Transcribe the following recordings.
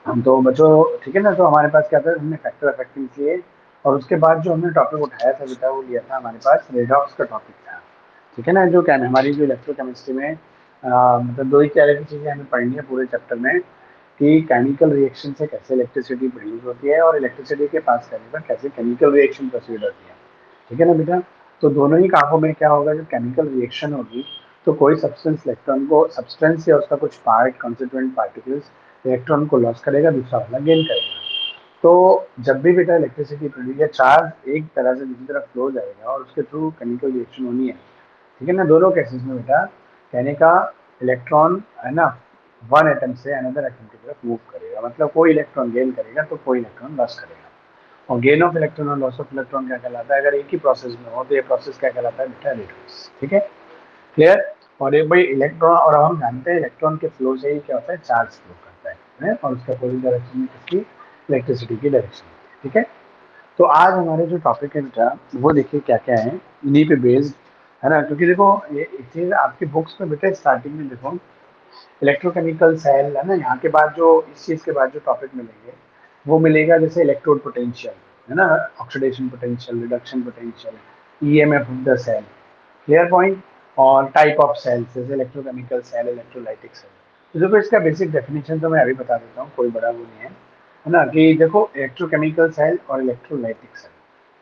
तो बच्चों ठीक है ना, तो हमारे पास क्या था, हमने फैक्टर अफेक्टिंग किए और उसके बाद जो हमने टॉपिक उठाया था बेटा वो लिया था हमारे पास रेडॉक्स का टॉपिक था। ठीक है ना, जो क्या हमारी जो इलेक्ट्रोकेमिस्ट्री में मतलब दो ही तरह की चीज़ें हमें पढ़नी है पूरे चैप्टर में, कि केमिकल रिएक्शन से कैसे इलेक्ट्रिसिटी प्रोड्यूस होती है और इलेक्ट्रिसिटी के पास करने पर कैसे केमिकल रिएक्शन प्रोसीड होती है। ठीक है ना बेटा, तो दोनों ही कामों में क्या होगा, जब केमिकल रिएक्शन होगी तो कोई सब्सटेंस इलेक्ट्रॉन को, सब्सटेंस या उसका कुछ पार्ट कॉन्स्टिट्यूएंट पार्टिकल्स इलेक्ट्रॉन को लॉस करेगा, दूसरा वाला गेन करेगा। तो जब भी बेटा इलेक्ट्रिसिटी प्रोड्यूस या चार्ज एक तरह से दूसरी तरफ फ्लो जाएगा और उसके थ्रू केमिकल रिएक्शन होनी है। ठीक है ना, दोनों केसेस में बेटा कहने का इलेक्ट्रॉन है ना वन एटम से अनदर एटम की तरफ मूव करेगा, मतलब कोई इलेक्ट्रॉन गेन करेगा तो कोई इलेक्ट्रॉन लॉस करेगा। और गेन ऑफ इलेक्ट्रॉन और लॉस ऑफ इलेक्ट्रॉन क्या कहलाता है, अगर एक ही प्रोसेस में हो तो ये प्रोसेस क्या कहलाता है बेटा, रेडॉक्स। ठीक है, क्लियर। और एक भाई इलेक्ट्रॉन, और हम जानते हैं इलेक्ट्रॉन के फ्लो से ही क्या होता है, चार्ज फ्लो करता है और उसका अपोजिट डायरेक्शन में किसकी, इलेक्ट्रिसिटी की डायरेक्शन। ठीक है, तो आज हमारे जो टॉपिक है बेटा वो देखिए क्या क्या है, इन्हीं पे बेस्ड है ना, क्योंकि देखो ये चीज आपकी बुक्स में बेटा स्टार्टिंग में देखो इलेक्ट्रोकेमिकल सेल है ना, यहाँ के बाद जो इस चीज के बाद जो टॉपिक मिलेंगे वो मिलेगा जैसे इलेक्ट्रोड पोटेंशियल है ना, oxidation potential, reduction potential, EMF of the cell, clear point. और टाइप ऑफ सेल्स जैसे इलेक्ट्रोकेमिकल सेल, इलेक्ट्रोलाइटिक सेल। तो देखो इसका बेसिक डेफिनेशन तो मैं अभी बता देता हूँ, कोई बड़ा वो नहीं है ना, कि देखो इलेक्ट्रोकेमिकल सेल और इलेक्ट्रोलाइटिक सेल।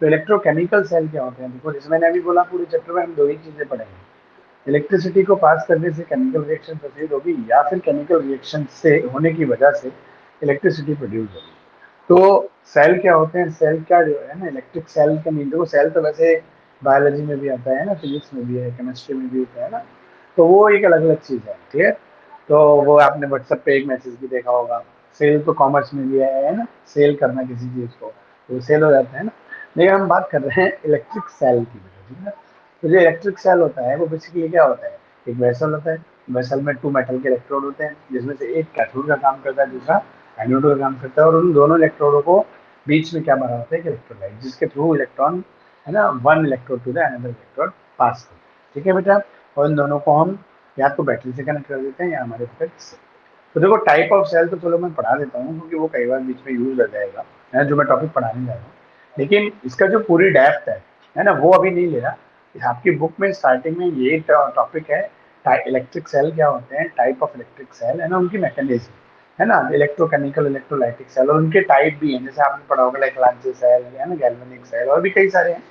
तो इलेक्ट्रोकेमिकल सेल क्या होते हैं, देखो जैसे मैंने अभी बोला पूरे चैप्टर में हम दो ही चीजें पढ़ेंगे, इलेक्ट्रिसिटी को पास करने से केमिकल रिएक्शन प्रोसीड होगी या फिर केमिकल रिएक्शन से होने की वजह से इलेक्ट्रिसिटी प्रोड्यूस होगी। तो सेल क्या होते हैं, सेल क्या जो है ना, इलेक्ट्रिक सेल का मीन, देखो सेल तो वैसे बायोलॉजी में भी आता है ना, फिजिक्स में भी है, केमिस्ट्री में भी होता है ना, तो वो एक अलग अलग चीज़ है। ठीक है, तो वो आपने व्हाट्सएप पे एक मैसेज भी देखा होगा, सेल तो कॉमर्स में भी है ना, सेल करना किसी चीज़ को तो सेल हो जाता है ना। लेकिन हम बात कर रहे हैं इलेक्ट्रिक सेल की, ठीक है। तो जो इलेक्ट्रिक सेल होता है वो बेसिकली क्या होता है, एक वेसल होता है, वेसल में टू मेटल के इलेक्ट्रोड होते हैं जिसमें से एक कैथोड का काम करता है, दूसरा एनोड का काम करता है, और उन दोनों इलेक्ट्रोडों को बीच में क्या बना होता है, एक इलेक्ट्रोलाइट, जिसके थ्रू इलेक्ट्रॉन है ना one electrode to the another electrode pass करते हैं। ठीक है बेटा, और इन दोनों को हम या तो बैटरी से कनेक्ट कर देते हैं या हमारे प्रोडक्ट से। तो देखो टाइप ऑफ सेल तो चलो मैं पढ़ा देता हूँ क्योंकि वो कई बार बीच में यूज हो जाएगा है, जो मैं टॉपिक पढ़ाने जा रहा हूँ। लेकिन इसका जो पूरी डेप्थ है ना, वो अभी नहीं ले रहा। आपकी बुक में स्टार्टिंग में ये टॉपिक है, इलेक्ट्रिक सेल क्या होते हैं, टाइप ऑफ इलेक्ट्रिक सेल है ना, उनकी मैकेनिज्म है ना, इलेक्ट्रोकेमिकल इलेक्ट्रोलाइटिक सेल, और उनके टाइप भी हैं, जैसे आपने पढ़ा होगा लाइक लांचे सेल है ना, गैल्वेनिक सेल, और भी कई सारे हैं।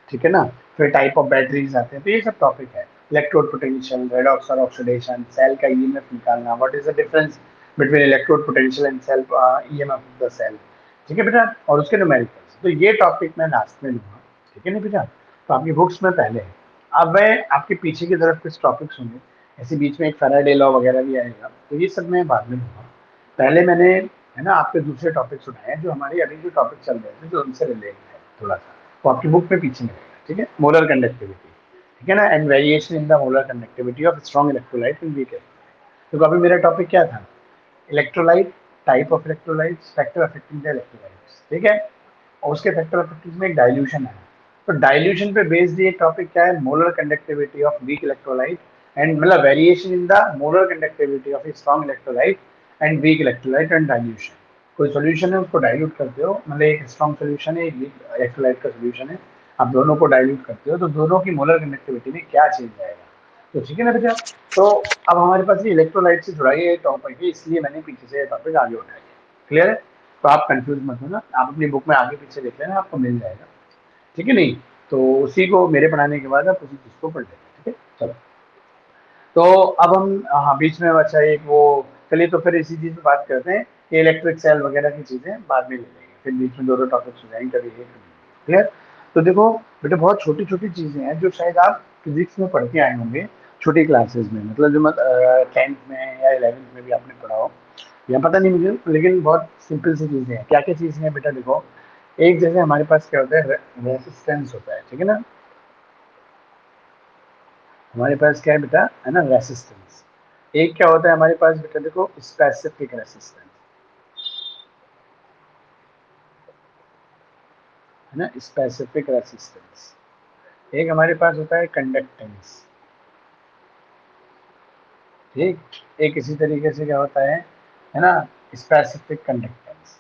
ठीक है ना, फिर टाइप ऑफ बैटरीज आते हैं, तो ये सब टॉपिक है। इलेक्ट्रोड पोटेंशियल, रेडॉक्स और ऑक्सीडेशन, सेल का ईएमएफ निकालना, what is the difference between electrode potential and cell EMF of the cell. ठीक है बेटा, और उसके न्यूमेरिकल्स, तो ये टॉपिक मैं लास्ट में लूंगा। ठीक है ना बेटा, तो आपकी बुक्स में पहले है। अब मैं आपके पीछे की तरफ कुछ टॉपिक्स होंगे, ऐसे बीच में एक फैराडे लॉ वगैरह भी आएगा, तो ये सब मैं बाद में लूंगा। पहले मैंने है ना आपके दूसरे टॉपिक्स उठाए जो हमारे अभी जो टॉपिक चल रहे थे जो उनसे रिलेटेड है थोड़ा सा, तो आपकी बुक में पीछे मिलेगा। ठीक है, मोलर कंडक्टिविटी, ठीक है ना, and variation in the molar conductivity of strong electrolyte in weak electrolyte. तो अभी मेरा टॉपिक क्या था, electrolyte, type of electrolytes, factor affecting the electrolytes. ठीक है, और उसके फैक्टर अफेक्टिंग में एक डाइल्यूशन है। तो डाइल्यूशन पे बेस्ड ये टॉपिक क्या है, molar conductivity of weak electrolyte and मतलब variation in the molar conductivity of a strong electrolyte and weak electrolyte and dilution. कोई सोल्यूशन है उसको डाइल्यूट करते हो, मतलब एक स्ट्रॉन्ग सोल्यूशन है, एक वीक इलेक्ट्रोलाइट का सोल्यूशन है, आप दोनों को डाइल्यूट करते हो तो दोनों की मोलर कंडक्टिविटी में क्या चेंज आएगा। तो ठीक है ना बेटा, तो अब हमारे पास ये इलेक्ट्रोलाइट से जुड़ा ये टॉपिक है, इसलिए मैंने पीछे से टॉपिक आगे उठाया। क्लियर है, तो आप कंफ्यूज मत होना, आप अपनी बुक में आगे पीछे देख लेना, आपको मिल जाएगा। ठीक है, नहीं तो उसी को मेरे पढ़ाने के बाद आप उसी चीज़ को पढ़ लेना। ठीक है, चलो। तो अब हम हाँ बीच में बचा एक वो, चलिए तो फिर इसी चीज़ पे बात करते हैं कि इलेक्ट्रिक सेल वगैरह की चीज़ें बाद में ले लेंगे, फिर बीच में दो टॉपिक्स हो जाएंगे, कभी एक। क्लियर। तो देखो बेटा बहुत छोटी छोटी चीज़ें हैं जो शायद आप फिजिक्स में पढ़ के आए होंगे छोटी क्लासेस में, मतलब जो 10th में या 11th में भी आपने पढ़ा हो, या पता नहीं मुझे, लेकिन बहुत सिंपल सी चीज़ें हैं। क्या क्या चीज़ें हैं बेटा, देखो एक जैसे हमारे पास क्या होता है, रेसिस्टेंस होता है। ठीक है ना, हमारे पास क्या है बेटा, है ना, रेसिस्टेंस। एक क्या होता है हमारे पास बेटा, देखो स्पेसिफिक रेसिस्टेंस, है ना, स्पेसिफिक रेसिस्टेंस। एक हमारे पास होता है कंडक्टेंस। ठीक, एक इसी तरीके से क्या होता है ना, स्पेसिफिक कंडक्टेंस,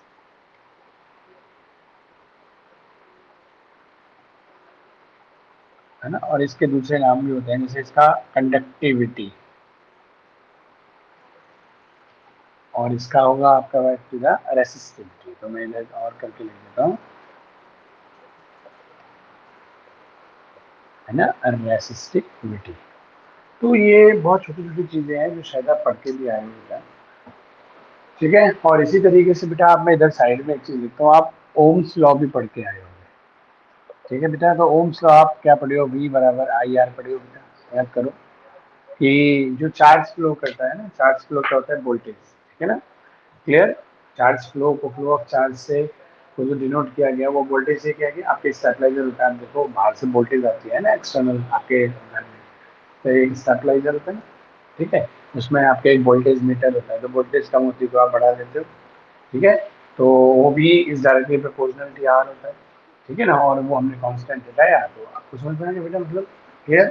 है ना, और इसके दूसरे नाम भी होते हैं, जैसे इसका कंडक्टिविटी, और इसका होगा आपका रेसिस्टिविटी। तो मैं इधर और करके लिख देता हूँ, है ना, रेसिस्टिविटी। तो ये बहुत छोटी छोटी चीजें हैं जो शायद आप पढ़ के भी आए होंगे, ठीक है। और इसी तरीके से बेटा आप, मैं इधर साइड में एक चीज लिखता हूँ, आप ओम्स लॉ भी पढ़ के आए होंगे, ठीक है बेटा। तो ओम्स लॉ आप क्या पढ़े हो, V बराबर IR पढ़े हो बेटा, याद करो कि जो चार्ज फ्लो करता है ना, चार्ज फ्लो क्या होता है, वोल्टेज, ठीक है ना, क्लियर। चार्ज फ्लो को, फ्लो ऑफ चार्ज से को जो डिनोट किया गया वो वोल्टेज से किया गया। आपके स्टेबलाइजर होता है, आप देखो बाहर से वोल्टेज आती है ना एक्सटर्नल आपके घर में, तो एक स्टेबलाइजर होता है, ठीक है, उसमें आपके एक वोल्टेज मीटर होता है, तो वोल्टेज कम होती है तो आप बढ़ा देते हो, ठीक है। तो वो भी इस डायरेक्टली प्रोपोर्शनल टू आर होता है, ठीक है ना, और वो हमने कांस्टेंट बताया, तो आपको समझ में आ गया बेटा, मतलब क्लियर।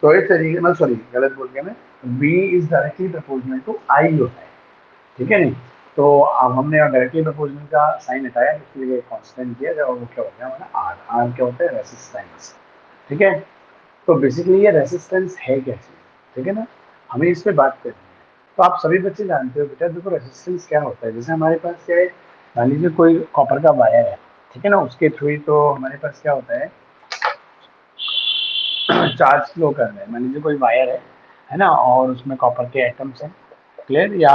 तो इस तरीके में, सॉरी गलत बोल गया मैं, V is directly proportional to I होता है, ठीक है नहीं। तो अब हमने डायरेक्टली प्रोपोर्शनल का साइन हटाया, इसलिए कांस्टेंट किया, और वो क्या होता है हमारा आर, आर क्या होता है, रेसिस्टेंस, ठीक है। तो बेसिकली ये रेसिस्टेंस है क्या चीज, ठीक है ना, हमें इस पे बात करनी है। तो आप सभी बच्चे जानते हो बेटा, देखो रेसिस्टेंस क्या होता है, जैसे हमारे पास क्या है, मान लीजिए कोई कॉपर का वायर है, ठीक है ना, उसके थ्रू ही तो हमारे पास क्या होता है, चार्ज फ्लो कर रहे हैं। मान लीजिए कोई वायर है ना, और उसमें कॉपर के एटम्स हैं, क्लियर, या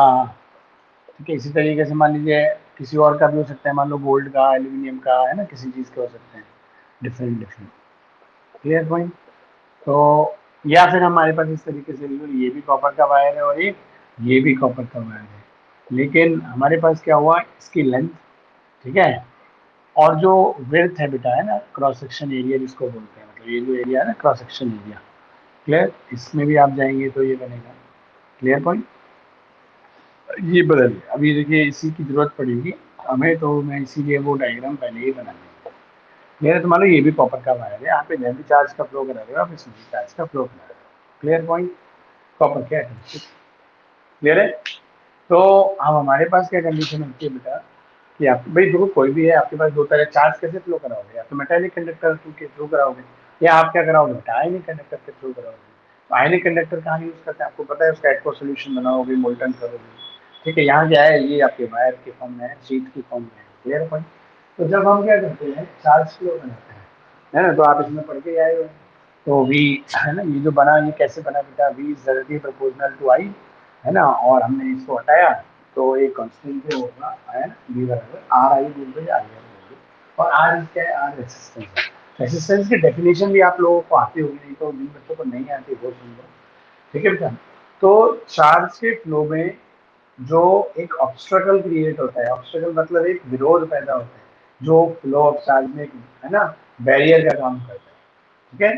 ठीक है, इसी तरीके से मान लीजिए किसी और का भी हो सकता है, मान लो गोल्ड का, एल्यूमिनियम का, है ना, किसी चीज़ के हो सकते हैं, डिफरेंट डिफरेंट, क्लियर पॉइंट। तो या फिर हमारे पास इस तरीके से ये भी कॉपर का वायर है और ये भी कॉपर का वायर है, लेकिन हमारे पास क्या हुआ, इसकी लेंथ, ठीक है, और जो विड्थ है बेटा, है ना, क्रॉस सेक्शन एरिया जिसको बोलते हैं, मतलब ये जो एरिया है ना, क्रॉस सेक्शन एरिया, क्लियर, इसमें भी आप जाएंगे तो ये बनेगा, क्लियर पॉइंट। ये बदल गया, अभी देखिए इसी की जरूरत पड़ेगी हमें, तो मैं इसीलिए वो डायग्राम पहले ही बना दिया। मेरा तो मान लो ये भी कॉपर का वायर है, यहाँ पे मैं भी चार्ज का फ्लो करा रहे हो, आप इसमें भी चार्ज का फ्लो करा रहे हो, क्लियर पॉइंट, कॉपर के एटम्स, क्लियर है। तो अब हमारे पास क्या कंडीशन होती है बेटा, कि आप भाई देखो कोई भी है आपके पास, दो तरह चार्ज कैसे फ्लो कराओगे, या तो मेटालिक कंडक्टर के थ्रू कराओगे, या आप क्या कराओगे बेटा, आयनिक कंडक्टर के थ्रू कराओगे। तो आयनिक कंडक्टर कहाँ यूज करते हैं, आपको पता है, उसका एक्वा सोल्यूशन बनाओगे, मोल्टन करोगे, ठीक है। यहाँ क्या है, ये आपके वायर के फॉर्म में है, शीट की फॉर्म में है, क्लियर पॉइंट। तो जब हम क्या करते हैं, चार्ज फ्लो बनाते हैं, है ना, तो आप इसमें पढ़ के आए हो, तो वी, है ना, ये जो बना, ये कैसे बना बेटा, V is directly proportional to I, है ना, और हमने इसको हटाया, तो एक कांस्टेंट जो होगा, है ना, V बराबर RI बोल दो या IR बोल दो, और R क्या है, R रेसिस्टेंस है। रेसिस्टेंस की डेफिनेशन भी आप लोगों को आती होगी, नहीं तो जिन बच्चों को नहीं आती वो सुन लो, ठीक है बेटा। तो चार्ज के फ्लो में जो एक ऑब्स्ट्रकल क्रिएट होता है, ऑब्स्ट्रकल मतलब एक विरोध पैदा होता है, जो फ्लो ऑफ चार्ज में है ना, बैरियर का काम करता है, ठीक है,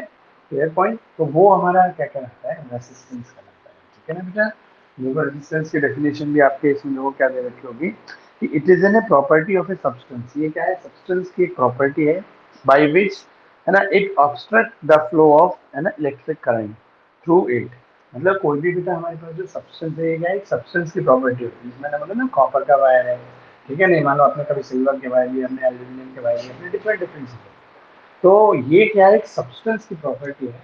क्लियर पॉइंट। तो वो हमारा क्या कहलाता है, रेसिस्टेंस कहलाता है, ठीक है ना बेटा। देखो रेजिस्टेंस की डेफिनेशन भी आपके इसमें लोगों क्या दे रखी होगी, कि it is an a property of a substance, ये क्या है, सब्सटेंस की एक प्रॉपर्टी है, बाय विच, है ना, it obstruct the flow of, है ना, इलेक्ट्रिक करंट थ्रू इट। मतलब कोई भी बेटा हमारे पास जो सब्सटेंस है, ये क्या है, एक सब्सटेंस की प्रॉपर्टी होती है, मैंने बोला ना कॉपर का वायर है, ठीक है, नहीं मान लो आपने कभी सिल्वर के वायर लिया, हमने एल्यूमिनियम के वायर लिया, डिफरेंट डिफरेंट चीजें। तो ये क्या है, एक सब्सटेंस की प्रॉपर्टी है,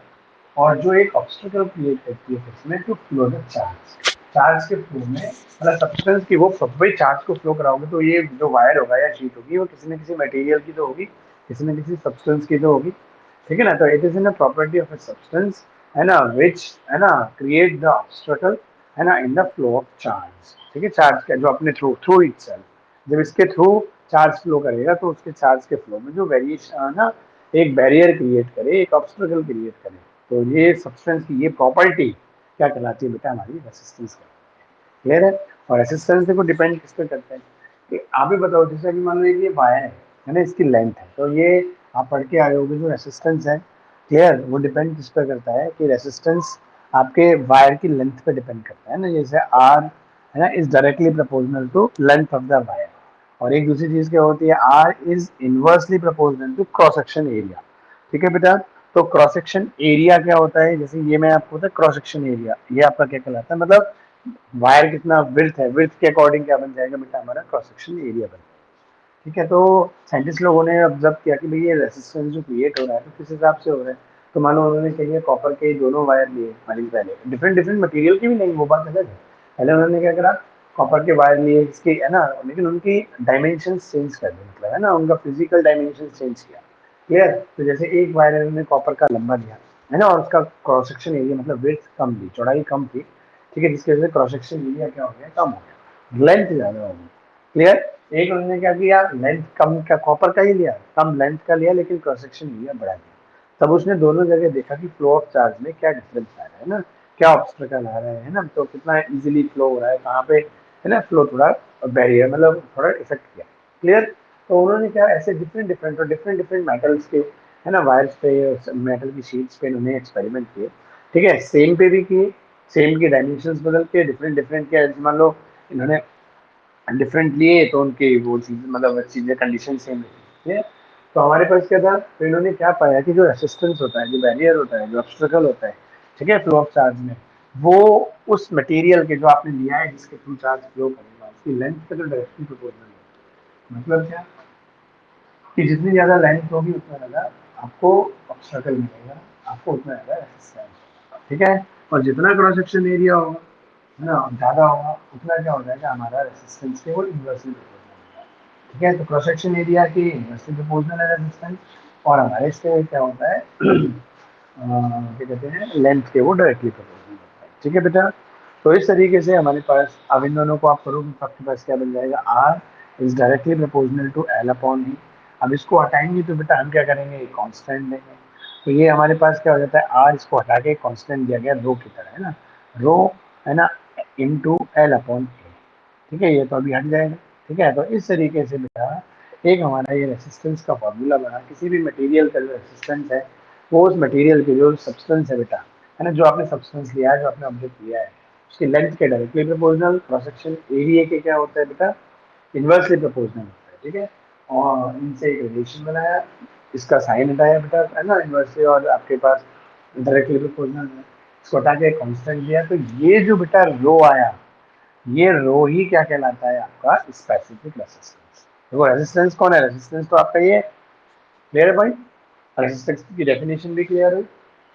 और जो एक ऑब्स्टेकल क्रिएट करती है इसमें, to flow the charge, charge के फ्लो में, मतलब सब्सटेंस की वो भाई चार्ज को फ्लो कराओगे, तो ये जो वायर होगा या शीट होगी, वो किसी न किसी मटेरियल की तो होगी, किसी न किसी सब्सटेंस की तो होगी, ठीक है ना। तो it is in a property of a substance, है ना, विच, है ना, क्रिएट द ऑब्स्टेकल, है ना, in the flow of charge, ठीक है, चार्ज का जो अपने थ्रू थ्रू इटसेल्फ, जब इसके थ्रू चार्ज फ्लो करेगा, तो उसके चार्ज के फ्लो में जो वेरिएशन ना, एक बैरियर क्रिएट करे, एक ऑब्स्टेकल क्रिएट करे, तो ये सब्सटेंस की ये प्रॉपर्टी क्या कहलाती है बेटा, हमारी रेसिस्टेंस कहलाती है, क्लियर है। और रेसिस्टेंस देखो डिपेंड किस पे करते हैं, कि आप ही बताओ, जैसे अभी मान लो ये वायर है ना, इसकी लेंथ है, तो ये आप पढ़ के आए होगे, जो रेसिस्टेंस है, क्लियर, वो डिपेंड किस पे करता है, कि रेसिस्टेंस आपके वायर की लेंथ पे डिपेंड करता है ना, जैसे आर, है ना, is directly proportional to length of the wire, और एक दूसरी चीज क्या होती है, R is inversely proportional to cross section area, ठीक है बेटा। तो क्रॉस सेक्शन एरिया क्या होता है, जैसे ये मैं आपको बता, क्रॉस सेक्शन एरिया ये आपका क्या कहलाता है, मतलब वायर कितना विड्थ है, विड्थ के अकॉर्डिंग क्या बन जाएगा बेटा, हमारा क्रॉस सेक्शन एरिया बन जाएगा। ठीक है, तो साइंटिस्ट लोगों ने ऑब्जर्व किया कि भाई ये रेसिस्टेंस जो क्रिएट हो रहा है तो किस हिसाब से हो रहा है। तो मान लो उन्होंने चाहिए कॉपर के दोनों वायर लिए, मान लीजिए पहले डिफरेंट डिफरेंट मटेरियल की भी नहीं, वो बात अलग है। पहले उन्होंने क्या करा, कॉपर के वायर लिए इसके, है ना, लेकिन उनकी डायमेंशन चेंज कर दी, मतलब है ना, उनका फिजिकल डायमेंशन चेंज किया। क्लियर। तो जैसे एक वायर उन्होंने कॉपर का लंबा लिया, है ना, और उसका क्रॉस सेक्शन एरिया मतलब विड्थ कम ली, चौड़ाई कम थी। ठीक है, जिसकी वजह से क्रॉस सेक्शन एरिया क्या हो गया, कम हो गया, लेंथ ज्यादा हो गई। क्लियर। एक उन्होंने क्या किया, लेंथ कम का कॉपर का ही लिया, कम लेंथ का लिया, लेकिन क्रॉस सेक्शन एरिया बढ़ा दिया। तब उसने दोनों जगह देखा कि फ्लो ऑफ चार्ज में क्या डिफरेंस आ रहा है ना, क्या ऑब्स्ट्रकल आ रहा है ना, तो कितना इजीली फ्लो हो रहा है, कहाँ पे, है ना, फ्लो थोड़ा बैरियर मतलब थोड़ा इफेक्ट किया। क्लियर। तो उन्होंने क्या, ऐसे डिफरेंट डिफरेंट और डिफरेंट डिफरेंट मेटल्स के, है ना, वायर्स पे, मेटल की शीट्स पे उन्होंने एक्सपेरिमेंट किए। ठीक है, सेम पे भी किए, सेम की डायमेंशंस बदल के डिफरेंट डिफरेंट के, मान लो इन्होंने डिफरेंट लिए तो उनकी वो चीज़ मतलब चीज़ें कंडीशन सेम रहती है। तो हमारे पास क्या था, तो इन्होंने क्या पाया कि जो रेसिस्टेंस होता है, जो बैरियर होता है, जो ऑब्स्ट्रकल होता है, ठीक है, फ्लो ऑफ चार्ज में, वो उस मटेरियल के जो आपने लिया है जिसके थ्रू चार्ज फ्लो करेगा, उसकी लेंथ का जो डायरेक्शन प्रोपोर्शनल है। मतलब क्या, कि जितनी ज़्यादा लेंथ होगी उतना ज़्यादा आपको ऑब्स्ट्रकल मिलेगा, आपको उतना ज़्यादा रेसिस्टेंस। ठीक है, और जितना क्रॉस सेक्शन एरिया होगा, है ना, ज़्यादा होगा, उतना क्या हो जाएगा, हमारा रेसिस्टेंस के वो इन्वर्सली प्रोपोर्शनल होगा। ठीक है, तो क्रॉस सेक्शन एरिया की इन्वर्सली प्रोपोर्शनल है रेसिस्टेंस, और हमारे इसके क्या होता है क्या कहते हैं, लेंथ के वो डायरेक्टली प्रोपोर्शनल होता है। ठीक है बेटा। तो इस तरीके से हमारे पास, अब इन दोनों को आप करोगे तो आपके पास क्या बन जाएगा, R is directly proportional to L upon E. अब इसको हटाएंगे तो बेटा हम क्या करेंगे, कांस्टेंट लेंगे। तो ये हमारे पास क्या हो जाता है, आर इसको हटा के कांस्टेंट दिया गया रो की तरह, है ना, रो, है ना, इंटू एल अपॉन ए। ठीक है, ये तो अभी हट जाएगा। ठीक है, तो इस तरीके से बेटा एक हमारा ये रेसिस्टेंस का फॉर्मूला बना, किसी भी मटेरियल का जो रेसिस्टेंस है वो उस मटेरियल की जो सब्सटेंस है बेटा, है ना, जो आपने सब्सटेंस लिया है, जो आपने ऑब्जेक्ट लिया है, उसकी लेंथ के directly proportional, cross section area के क्या होता है बेटा, इन्वर्सली प्रोपोर्शनल होता है। ठीक है, और इनसे एक रिलेशन बनाया, इसका साइन हटाया बेटा, है ना, इन्वर्सली, और आपके पास डायरेक्टली प्रोपोर्शनल है, इसको हटा के कांस्टेंट दिया, तो ये जो बेटा रो आया, ये रो ही क्या कहलाता है, आपका स्पेसिफिक रेसिस्टेंस। देखो रेसिस्टेंस कौन है, रेसिस्टेंस तो आपका ये, क्लियर है भाई, रेसिस्टेंस की डेफिनेशन भी क्लियर है।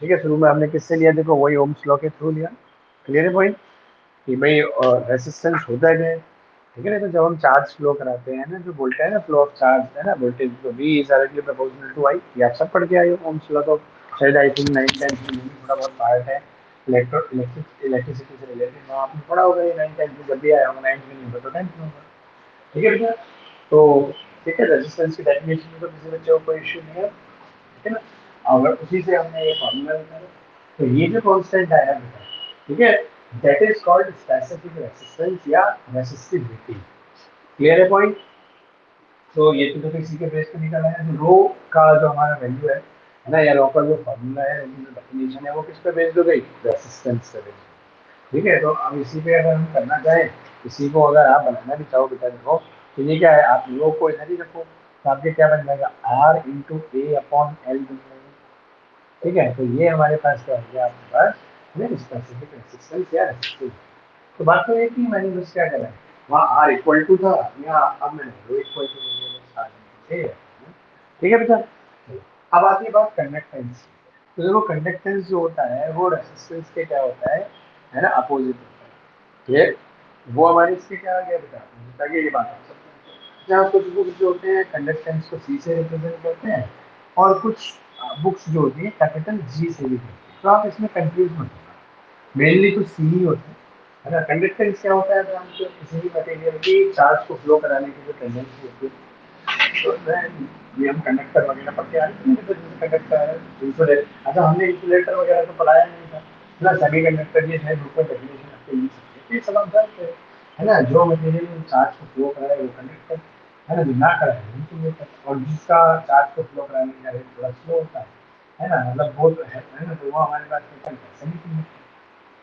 ठीक है, शुरू में हमने किससे लिया, देखो वही ओम्स लॉ के थ्रू लिया। क्लियर है भाई, कि भाई रेसिस्टेंस होता है क्या है? ठीक है ना, तो जब हम चार्ज फ्लो कराते हैं ना, जो बोलते हैं ना फ्लो ऑफ चार्ज, है ना, वोल्टेज तो V is directly proportional to I, ये आप सब पढ़ के आए हो ओम्स लॉ, तो शायद आई थिंक 9 10 में थोड़ा बहुत पार्ट है इलेक्ट्रिसिटी से रिलेटेड, आपने पढ़ा होगा ये 9 10 में, जब भी आया होगा 9 में नहीं होगा तो 10 में होगा। ठीक है भैया, तो ठीक है, रेजिस्टेंस की डेफिनेशन में तो किसी बच्चे को कोई इश्यू नहीं है। ठीक है ना, अगर उसी से हमने ये फॉर्मूला निकाला, तो ये जो कांस्टेंट आया बेटा, ठीक है, that is called specific resistance या रेसिस्टिविटी। क्लियर है पॉइंट। तो ये तो देखो इसी के बेस पे निकला है, जो रो का जो हमारा वैल्यू है ना, या रो का जो फॉर्मूला है, जो डेफिनेशन है, वो किस पे बेस्ड हो गई, रेसिस्टेंस पे बेस्ड। ठीक है, तो अब इसी पे अगर हम करना चाहें, इसी को अगर आप बनाना भी चाहो बेटा, देखो तो ये क्या है, आप रो को इधर ही रखो, तो आपके क्या बन जाएगा, R into A upon L बन जाएगा। ठीक है, तो ये हमारे पास क्या हो गया, आपके पास स्पेसिफिक रेसिस्टेंस या रेसिस्टेंस। तो बात तो ये कि मैंने बस क्या करा है, वहाँ आर इक्वल टू था, या अब मैंने रो इक्वल टू ले लिया, बस ठीक है। ठीक है बेटा, अब आती है बात कंडक्टेंस। तो देखो कंडक्टेंस जो होता है वो रेसिस्टेंस के क्या होता है ना, अपोजिट होता है। ये वो हमारे इसके क्या आ गया बेटा, ताकि ये बात आप सब जहाँ कुछ बुक्स जो होते हैं कंडक्टेंस को सी से रिप्रेजेंट करते हैं, और कुछ बुक्स जो होती है कैपिटल जी से भी करते हैं, तो आप इसमें कंफ्यूज मत होना, मेनली तो सी ही होता है ना। कंडक्टेंस क्या होता है, तो हम जो किसी भी मटेरियल की चार्ज को फ्लो कराने की जो टेंडेंसी होती है, तो ये हम कंडक्टर वगैरह पढ़ के आए थे, तो जैसे कंडक्टर है, इंसुलेटर, अच्छा हमने इंसुलेटर वगैरह तो पढ़ाया नहीं था ना, सभी कंडक्टर ये है ग्रुप में डेफिनेशन आपको यूज सकते हैं, सब हम जानते हैं, है ना, जो मटेरियल चार्ज को फ्लो कराए वो कंडक्टर, है ना, जो ना कराए वो इंसुलेटर, और जिसका चार्ज को फ्लो कराने का रेट थोड़ा स्लो होता है ना, मतलब बहुत है ना, तो वो हमारे पास सेमी कंडक्टर।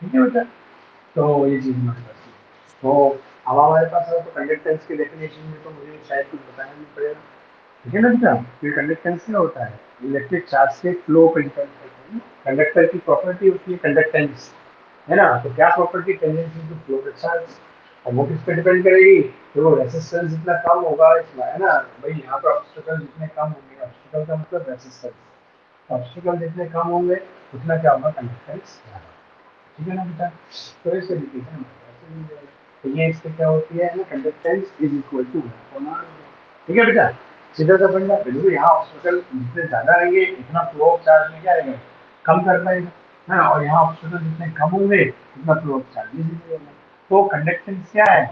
ठीक है बेटा, तो ये चीज़ हमारे पास है। तो अब हमारे पास है, तो कंडक्टेंस की डेफिनेशन में तो मुझे शायद कुछ बताना नहीं पड़ेगा। ठीक है ना बेटा, ये कंडक्टेंस क्या होता है, इलेक्ट्रिक चार्ज के फ्लो पे डिपेंड करते हैं। कंडक्टर की प्रॉपर्टी होती है कंडक्टेंस, है ना। तो क्या property, tendency to flow the charge, और वो किस पे डिपेंड करेगी, तो वो रेजिस्टेंस जितना कम होगा इसमें, है ना भाई, यहाँ पे ऑब्स्टिकल जितने कम होंगे, ऑब्स्टिकल का मतलब रेजिस्टेंस, ऑब्स्टिकल जितने कम होंगे उतना क्या होगा, कंडक्टेंस ज्यादा, ठीक है ना बेटा। तो इस तरीके से तो ये इससे क्या होती है ना, कंडक्टेंस इज इक्वल टू, ठीक है बेटा, सीधा सा फंडा। बिल्कुल यहाँ ऑब्स्टिकल जितने ज्यादा रहेंगे उतना फ्लो ऑफ चार्ज में क्या रहेगा, कम कर पाएगा, है ना, और यहाँ ऑब्स्टिकल जितने कम होंगे उतना फ्लो ऑफ चार्ज भी होगा। तो कंडक्टेंस क्या है,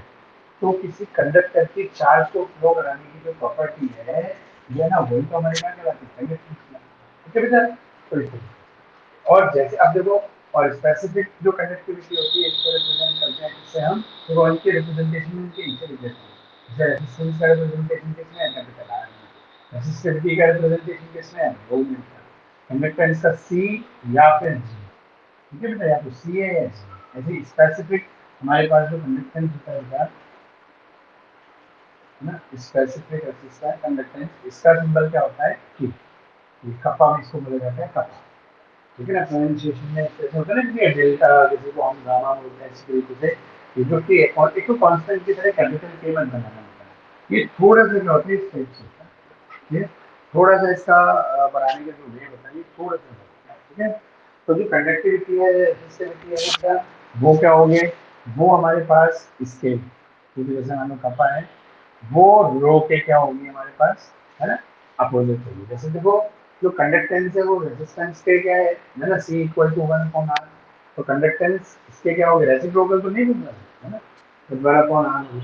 तो किसी कंडक्टर की चार्ज को फ्लो कराने की जो प्रॉपर्टी है, ये ना वही तो हमारे क्या कहलाती है, कंडक्टेंस। ठीक है बेटा। तो इस तरीके से। और जैसे अब देखो, और स्पेसिफिक जो कंडक्टिविटी होती है इसको रिप्रेजेंट करते हैं किससे हम, तो इनके रिप्रेजेंटेशन में इनके नीचे लिख देते हैं। जैसे रेजिस्टेंस का रिप्रेजेंटेशन किसमें है, कैपिटल आर में। रेजिस्टिविटी का रिप्रेजेंटेशन किसमें है, रो में। कंडक्टेंस का सी या फिर जी, ठीक है बेटा, या तो सी है या जी। ऐसे स्पेसिफिक हमारे पास जो कंडक्टेंस होता है ना, स्पेसिफिक रेजिस्टेंस कंडक्टेंस, इसका सिंबल क्या होता है, कि ये कप्पा में इसको बोला जाता है कप्पा, ठीक है ना। प्रोनाउंसिएशन में ऐसे होता है ना कि डेल्टा, जैसे को हम गामा बोलते हैं, इस तरीके से ये जो कि और एक तो कांस्टेंट की तरह कैपिटल के मत बनाना होता है। ये थोड़ा सा क्या होता है, इस टाइप से होता है, ये थोड़ा सा इसका बनाने का जो वे होता है, ये थोड़ा सा होता है, ठीक है। तो जो कंडक्टिविटी है, रेजिस्टिविटी है इसका, वो क्या होंगे, वो हमारे पास इसके, क्योंकि जैसे मान लो कपा है, वो रो के क्या होगी हमारे पास, है ना, अपोजिट होगी। जैसे देखो, जो कंडक्टेंस है वो रेजिस्टेंस के क्या है ना, सी इक्वल टू 1/r। तो कंडक्टेंस इसके क्या होगा, रेसिप्रोकल तो नहीं होगा, है ना, तो 1/r होगी।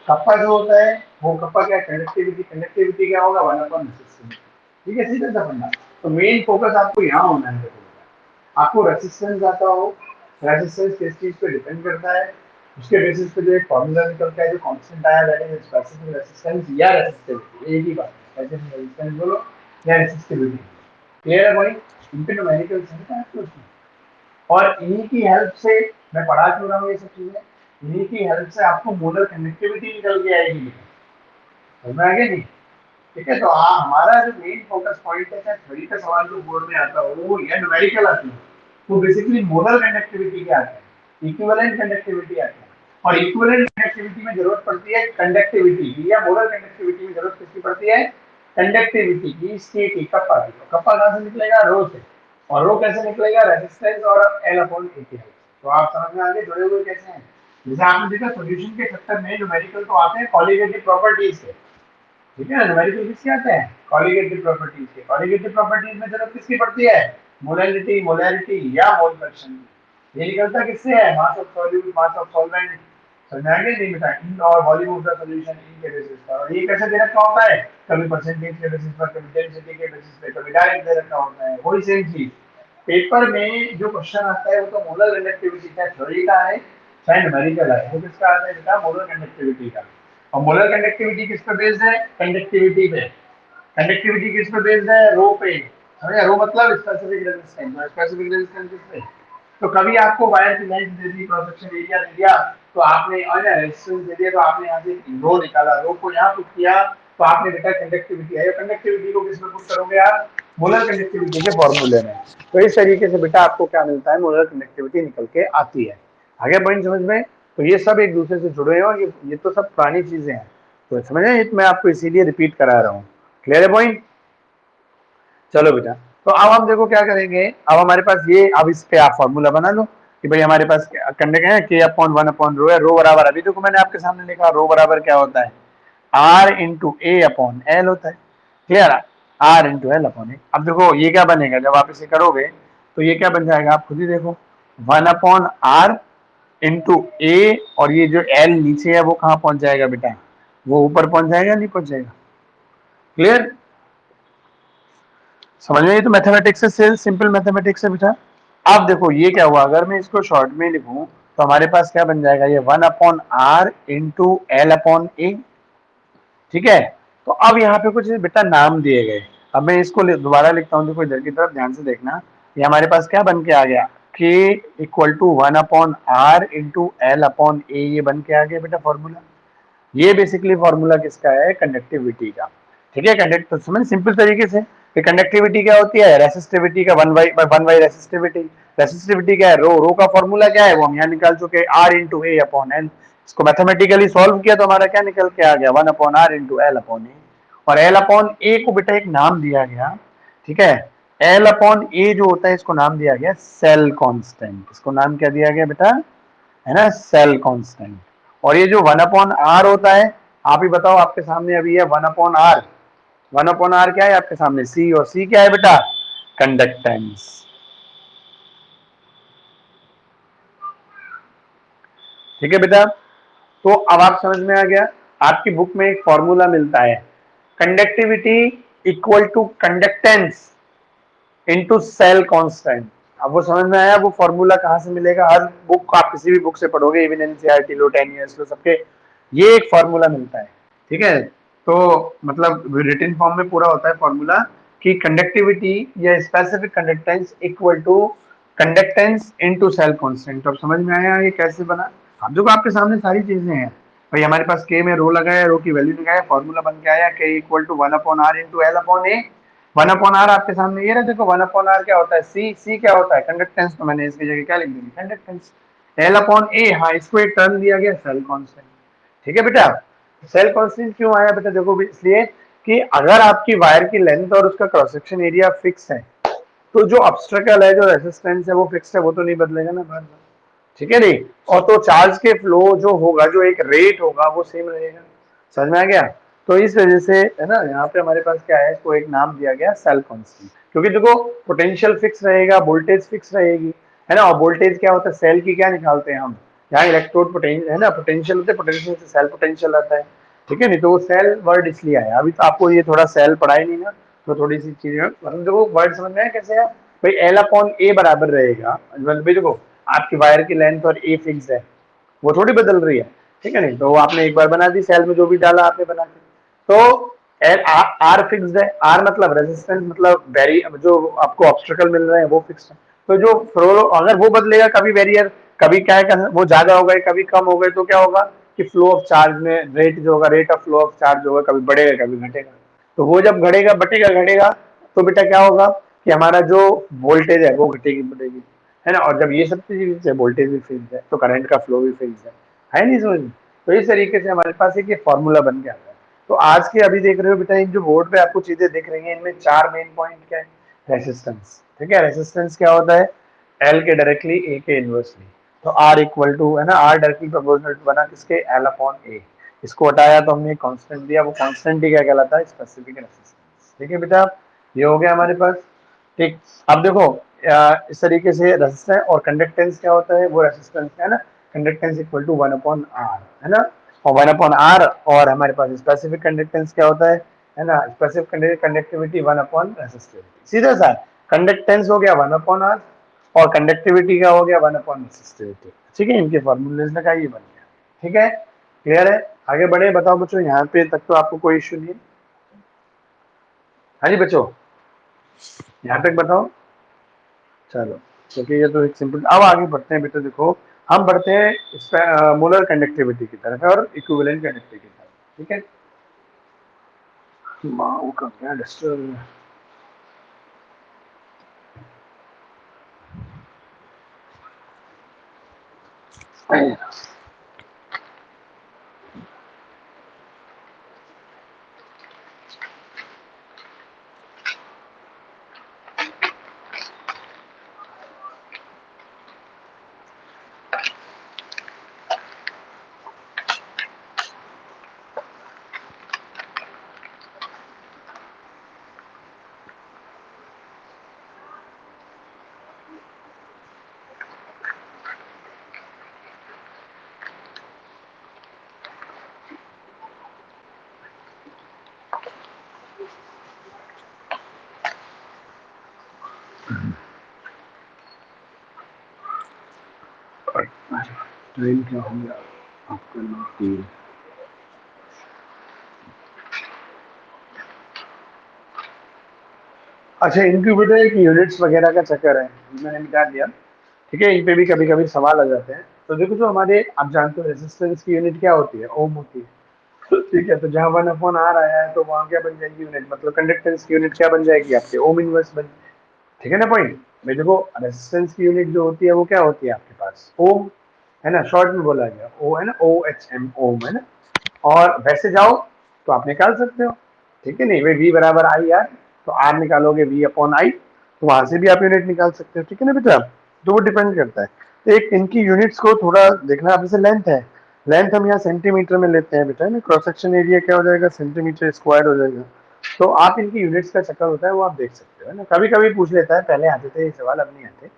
कप्पा जो होता है वो कप्पा क्या, कंडक्टिविटी, कंडक्टिविटी क्या होगा, 1/रेसिस्टेंस, ठीक है, सीधा सा फंडा। तो मेन फोकस आपको यहाँ होना है, आपको रेसिस्टेंस आता हो, रेसिस्टेंस किस चीज पे डिपेंड करता है, उसके बेसिस पे जो एक फॉर्मूला निकलता है, जो कांस्टेंट आया, दैट इज स्पेसिफिक रेजिस्टेंस या रेसिस्टिविटी, एक ही बात है, स्पेसिफिक रेजिस्टेंस बोलो या रेसिस्टिविटी। क्लियर है भाई, इनके न्यूमेरिकल्स हैं आपके उसमें। और इन्हीं की हेल्प से मैं पढ़ा क्यों रहा हूँ ये सब चीजें, इन्हीं की हेल्प से आपको मोलर कंडक्टिविटी निकल के आएगी, समझ में आ गया नहीं। ठीक है, तो हमारा जो मेन फोकस पॉइंट है, चाहे थ्योरी का सवाल जो बोर्ड में आता हो वो या न्यूमेरिकल आती है, तो बेसिकली मोलर कंडक्टिविटी क्या आता है, इक्विवेलेंट कंडक्टिविटी आता है। और इक्विवेलेंट कंडक्टिविटी में जरूरत पड़ती है कंडक्टिविटी की, या मोलर कंडक्टिविटी में जरूरत किसकी पड़ती है, कंडक्टिविटी की, सी की, कप्पा की। तो कप्पा कहाँ से निकलेगा, रो से, और रो कैसे निकलेगा, रेजिस्टेंस और L/A। तो आप समझ में आगे जुड़े हुए कैसे हैं। जैसे आपने देखा सोल्यूशन के चक्कर में न्यूमेरिकल तो आते हैं कॉलिगेटिव प्रॉपर्टीज से, ठीक है, न्यूमेरिकल किसके आते हैं, कॉलिगेटिव प्रॉपर्टीज के। कॉलिगेटिव प्रॉपर्टीज में जरूरत किसकी पड़ती है, मोलैलिटी, मोलैरिटी या मोल फ्रैक्शन की। ये निकलता किससे है, mass of solute, mass of solvent, समझ में आ गया नहीं बेटा, इन और वॉल्यूम ऑफ द सॉल्यूशन, इनके बेसिस पर। और ये कैसे दे रखा होता है, कभी परसेंटेज के बेसिस पर, कभी डेंसिटी के बेसिस पे, कभी डायरेक्ट दे रखा होता है। वही सेम चीज पेपर में जो क्वेश्चन आता है वो तो मोलर कंडक्टिविटी का थ्योरी का है, चाहे न्यूमेरिकल है, वो किसका आता है बेटा, मोलर कंडक्टिविटी का। और मोलर कंडक्टिविटी किस पे बेस्ड है, कंडक्टिविटी पे। कंडक्टिविटी किस पे बेस्ड है, रो पे, समझे, रो मतलब स्पेसिफिक रेजिस्टेंस, और स्पेसिफिक रेजिस्टेंस किस पे, तो कभी आपको वायर की लेंथ दे दी, क्रॉस सेक्शन एरिया दे दिया, तो आपने और रेजिस्टेंस दे दिया, तो आपने यहाँ से रो निकाला, रो को यहाँ पुट किया, तो आपने बेटा कंडक्टिविटी है, कंडक्टिविटी को किस में पुट करोगे आप, मोलर कंडक्टिविटी के फॉर्मूले में। तो इस तरीके से बेटा आपको क्या मिलता है, मोलर कंडक्टिविटी निकल के आती है। आगे पॉइंट समझ में, तो ये सब एक दूसरे से जुड़े हैं, और ये तो सब पुरानी चीजें हैं, तो समझ रहे, मैं आपको इसीलिए रिपीट करा रहा हूँ। क्लियर है पॉइंट, चलो बेटा। तो अब हम देखो क्या करेंगे, अब हमारे पास ये, अब इस पे आप फॉर्मूला बना लो कि भाई हमारे पास कंडक्ट है K/1/रो है, रो बराबर, अभी देखो मैंने आपके सामने लिखा, रो बराबर क्या होता है, R/A/L होता है। Clear, R/L/A। अब देखो ये क्या बनेगा, जब आप इसे करोगे तो ये क्या बन जाएगा, आप खुद ही देखो, 1/R/A, और ये जो L नीचे है वो कहाँ पहुंच जाएगा बेटा, वो ऊपर पहुंच जाएगा, नहीं पहुंच जाएगा। क्लियर, समझ में, ये तो मैथमेटिक्स से, सिंपल मैथमेटिक्स है बेटा। अब देखो ये क्या हुआ, अगर मैं इसको शॉर्ट में लिखूं तो हमारे पास क्या बन जाएगा, ये 1/R/L/A। ठीक है, तो अब यहाँ पे कुछ बेटा नाम दिए गए, अब मैं इसको दोबारा लिखता हूँ, देखो इधर की तरफ ध्यान से देखना, ये हमारे पास क्या बन के आ गया, K = 1/R/L/A, ये बन के आ गया बेटा फॉर्मूला। ये बेसिकली फॉर्मूला किसका है, कंडक्टिविटी का। ठीक है, कंडक्ट तो समझ सिंपल तरीके से, कंडक्टिविटी क्या होती है, रेसिस्टिविटी का वन बाई रेसिस्टिविटी, रेसिस्टिविटी क्या है, रो, रो का फॉर्मूला क्या है वो हम यहाँ निकाल चुके, R into A upon L. इसको मैथमेटिकली सॉल्व किया तो हमारा क्या निकल के आ गया, 1 upon R into L upon A. और एल अपॉन ए को बेटा एक नाम दिया गया, ठीक है, एल अपॉन ए जो होता है इसको नाम दिया गया सेल कांस्टेंट। इसको नाम क्या दिया गया बेटा, है ना, सेल कांस्टेंट। और ये जो 1 अपॉन आर होता है, आप ही बताओ, आपके सामने अभी है 1 अपॉन आर। 1 अपॉन आर क्या है आपके सामने, सी, और सी क्या है बेटा, कंडक्टेंस। ठीक है बेटा, तो अब आप समझ में आ गया। आपकी बुक में एक फॉर्मूला मिलता है, conductivity equal to conductance into cell constant. अब वो समझ में आया, वो फॉर्मूला कहाँ से मिलेगा, हर बुक आप किसी भी बुक से पढ़ोगे, इवन एनसीईआरटी लो, 10 ईयर्स लो, सबके ये एक फॉर्मूला मिलता है। ठीक है, तो मतलब रिटन फॉर्म में पूरा होता है फॉर्मूला कि कंडक्टिविटी या specific conductance equal to conductance into cell constant. अब समझ में आया ये कैसे बना। अब देखो आपके सामने सारी चीजें हैं भाई, हमारे पास के में रो लगाया, रो की वैल्यू लगाया, फॉर्मूला बन के आया के equal to 1 upon R into L upon A. 1 upon R आपके सामने ये रहा, देखो 1 अपॉन आर क्या होता है, सी, सी क्या होता है, कंडक्टेंस, तो मैंने इसकी जगह क्या लिख दी, कंडक्टेंस। एल अपॉन ए, हाँ इसको एक टर्म दिया गया सेल कांस्टेंट। ठीक है बेटा, सेल कांस्टेंट क्यों आया बेटा, देखो इसलिए कि अगर आपकी वायर की लेंथ और उसका क्रॉस सेक्शन एरिया फिक्स है, तो जो ऑब्स्ट्रकल है, जो रेजिस्टेंस है वो फिक्स है, वो तो नहीं बदलेगा ना बार बार। ठीक है नहीं, और तो चार्ज के फ्लो जो होगा, जो एक रेट होगा वो सेम रहेगा। समझ में आ गया। तो इस वजह से है ना, यहाँ पे हमारे पास क्या है, इसको एक नाम दिया गया सेल कांस्टेंट, क्योंकि देखो पोटेंशियल फिक्स रहेगा, वोल्टेज फिक्स रहेगी, है ना। और वोल्टेज क्या होता है, सेल की क्या निकालते हैं हम, यहाँ इलेक्ट्रोड पोटेंशियल है ना, पोटेंशियल होते हैं, पोटेंशियल से सेल पोटेंशियल आता है। ठीक है नहीं, तो वो सेल वर्ड इसलिए आया। अभी तो आपको ये थोड़ा सेल पढ़ा ही नहीं ना, तो थोड़ी सी चीजें मतलब देखो वर्ड समझ में आया कैसे है भाई। एल अपॉन ए बराबर रहेगा, मतलब देखो आपकी वायर की लेंथ और ए फिक्स है, वो थोड़ी बदल रही है। ठीक है नहीं, तो आपने एक बार बना दी, सेल में जो भी डाला आपने बना दी। तो एल आर फिक्स्ड है, आर मतलब रेजिस्टेंस, मतलब बैरी, जो आपको ऑब्स्ट्रकल मिल रहे हैं वो फिक्स है। तो जो फ्लो, अगर वो बदलेगा, कभी बैरियर, कभी क्या है, वो ज्यादा हो गए, कभी कम हो गए, तो क्या होगा कि फ्लो ऑफ चार्ज में रेट जो होगा, rate of flow of charge होगा, कभी बढ़ेगा कभी घटेगा। तो वो जब घटेगा बटेगा घटेगा, तो बेटा क्या होगा कि हमारा जो वोल्टेज है वो घटेगी बढ़ेगी, है ना। और जब ये सब चीजें वोल्टेज भी फिक्स है, तो करंट का फ्लो भी फिक्स है नहीं समझ में। तो इस तरीके से हमारे पास एक ये फॉर्मूला बन के आता है। तो आज के अभी देख रहे हो बेटा, इन जो बोर्ड पे आपको चीजें दिख रही हैं, इनमें 4 मेन पॉइंट क्या है, रेसिस्टेंस। ठीक है, रेसिस्टेंस क्या होता है, एल के डायरेक्टली ए के इनवर्सली। तो आर इक्वल टू, है ना, आर डायरेक्टली प्रोपोर्शनल टू बना किसके, एल अपॉन ए। इसको हटाया तो हमने कांस्टेंट दिया, वो कांस्टेंट ही क्या कहलाता है, स्पेसिफिक रेसिस्टेंस। ठीक है बेटा, ये हो गया हमारे पास। ठीक, अब देखो इस तरीके से रेसिस्टेंस और कंडक्टेंस क्या होता है, वो रेसिस्टेंस है ना, conductance equal to 1 upon R, है ना। और 1 अपॉन आर, और हमारे पास स्पेसिफिक कंडक्टेंस क्या होता है ना, स्पेसिफिक कंडक्टिविटी 1 अपॉन रेसिस्टिविटी। सीधा सा कंडक्टेंस हो गया 1 अपॉन आर, और कंडक्टिविटी का हो गया 1 अपॉन रेसिस्टिविटी। ठीक है, इनके फॉर्मूलेज लगा, ये बन गया। ठीक है, क्लियर है। आगे बढ़े, बताओ बच्चों, यहाँ पे तक तो आपको कोई इश्यू नहीं है। हाँ जी बच्चों, यहाँ तक बताओ। चलो, क्योंकि ये तो एक सिंपल, अब आगे बढ़ते हैं बेटा। देखो हम बढ़ते हैं मोलर कंडक्टिविटी की तरफ और इक्विवेलेंट कंडक्टिविटी की तरफ। ठीक है, माँ का क्या डिस्टर्ब है। ट्रेन क्या हो गया आपका नाम तीन। अच्छा, इनक्यूबेटर की यूनिट्स वगैरह का चक्कर है, मैंने मिटा दिया। ठीक है, इन पे भी कभी कभी सवाल आ जाते हैं। तो देखो, जो हमारे, आप जानते हो रेजिस्टेंस की यूनिट क्या होती है, ओम होती है। तो ठीक है, तो जहाँ 1 अपॉन आर आया है, तो वहाँ क्या बन जाएगी यूनिट, मतलब कंडक्टेंस की यूनिट क्या बन जाएगी आपके, ओम इनवर्स बन। ठीक है ना पॉइंट। भाई देखो रेजिस्टेंस की यूनिट जो होती है वो क्या होती है आपके पास, ओम, है ना, शॉर्ट में बोला गया ओ, है ना, OHM, ओम, है ना। और वैसे जाओ तो आप निकाल सकते हो, ठीक है नहीं भाई, V बराबर आई आर, तो आर निकालोगे V अपॉन आई, तो वहां से भी आप यूनिट निकाल सकते हो, ठीक है ना बेटा। तो वो डिपेंड करता है। तो एक इनकी यूनिट्स को थोड़ा देखना, आप जैसे लेंथ है, लेंथ हम यहाँ सेंटीमीटर में लेते हैं बेटा, ना क्रॉस सेक्शन एरिया क्या हो जाएगा, सेंटीमीटर स्क्वायर हो जाएगा। तो आप इनकी यूनिट्स का चक्कर होता है वो आप देख सकते हो, है ना, कभी कभी पूछ लेता है, पहले आते थे ये सवाल, अब नहीं आते,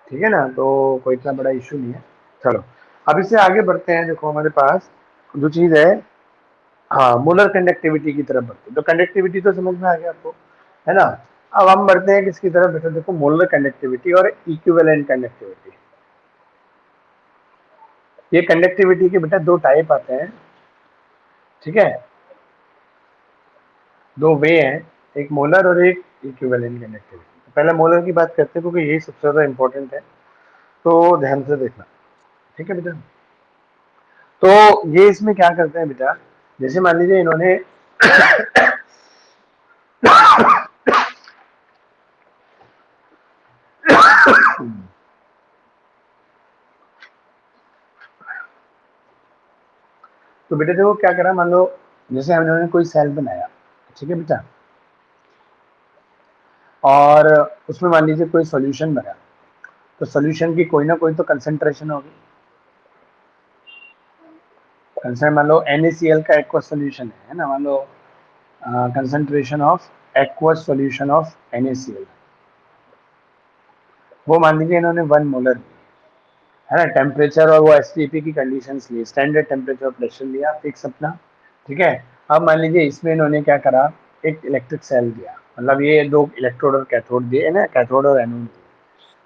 ठीक है ना, तो कोई इतना बड़ा इशू नहीं है। चलो अब इससे आगे बढ़ते हैं, देखो हमारे पास जो चीज है, हाँ मोलर कंडक्टिविटी की तरफ बढ़ते हैं। तो कंडक्टिविटी तो समझ में आ गया आपको, है ना। अब हम बढ़ते हैं किसकी तरफ बेटा, देखो मोलर कंडक्टिविटी और इक्विवेलेंट कंडक्टिविटी। ये कंडक्टिविटी के बेटा दो टाइप आते हैं, ठीक है, दो वे हैं, एक मोलर और एक इक्विवेलेंट कंडक्टिविटी। पहले मोलर की बात करते हैं क्योंकि यही सबसे ज्यादा इंपॉर्टेंट है, तो ध्यान से देखना, ठीक है बेटा। तो ये इसमें क्या करते हैं बेटा, जैसे मान लीजिए इन्होंने तो बेटा देखो क्या करा, मान लो जैसे हम इन्होंने कोई सेल बनाया, ठीक है बेटा, और उसमें मान लीजिए कोई सॉल्यूशन बना, तो सॉल्यूशन की कोई ना कोई तो कंसंट्रेशन होगी। कंसर्न मान लो NaCl का एक्वस सॉल्यूशन है ना, मान low concentration of aqueous solution of NaCl, वो मान लीजिए इन्होंने 1 मोलर, है ना, टेम्परेचर और वो एसटीपी की कंडीशंस ली, स्टैंडर्ड टेम्परेचर प्रेशर लिया फिक्स अपना, ठीक है। अब मान लीजिए इसमें इन्होंने क्या करा, एक इलेक्ट्रिक सेल दिया, मतलब ये दो इलेक्ट्रोड और कैथोड दिए ना, कैथोड और एनोड दिए,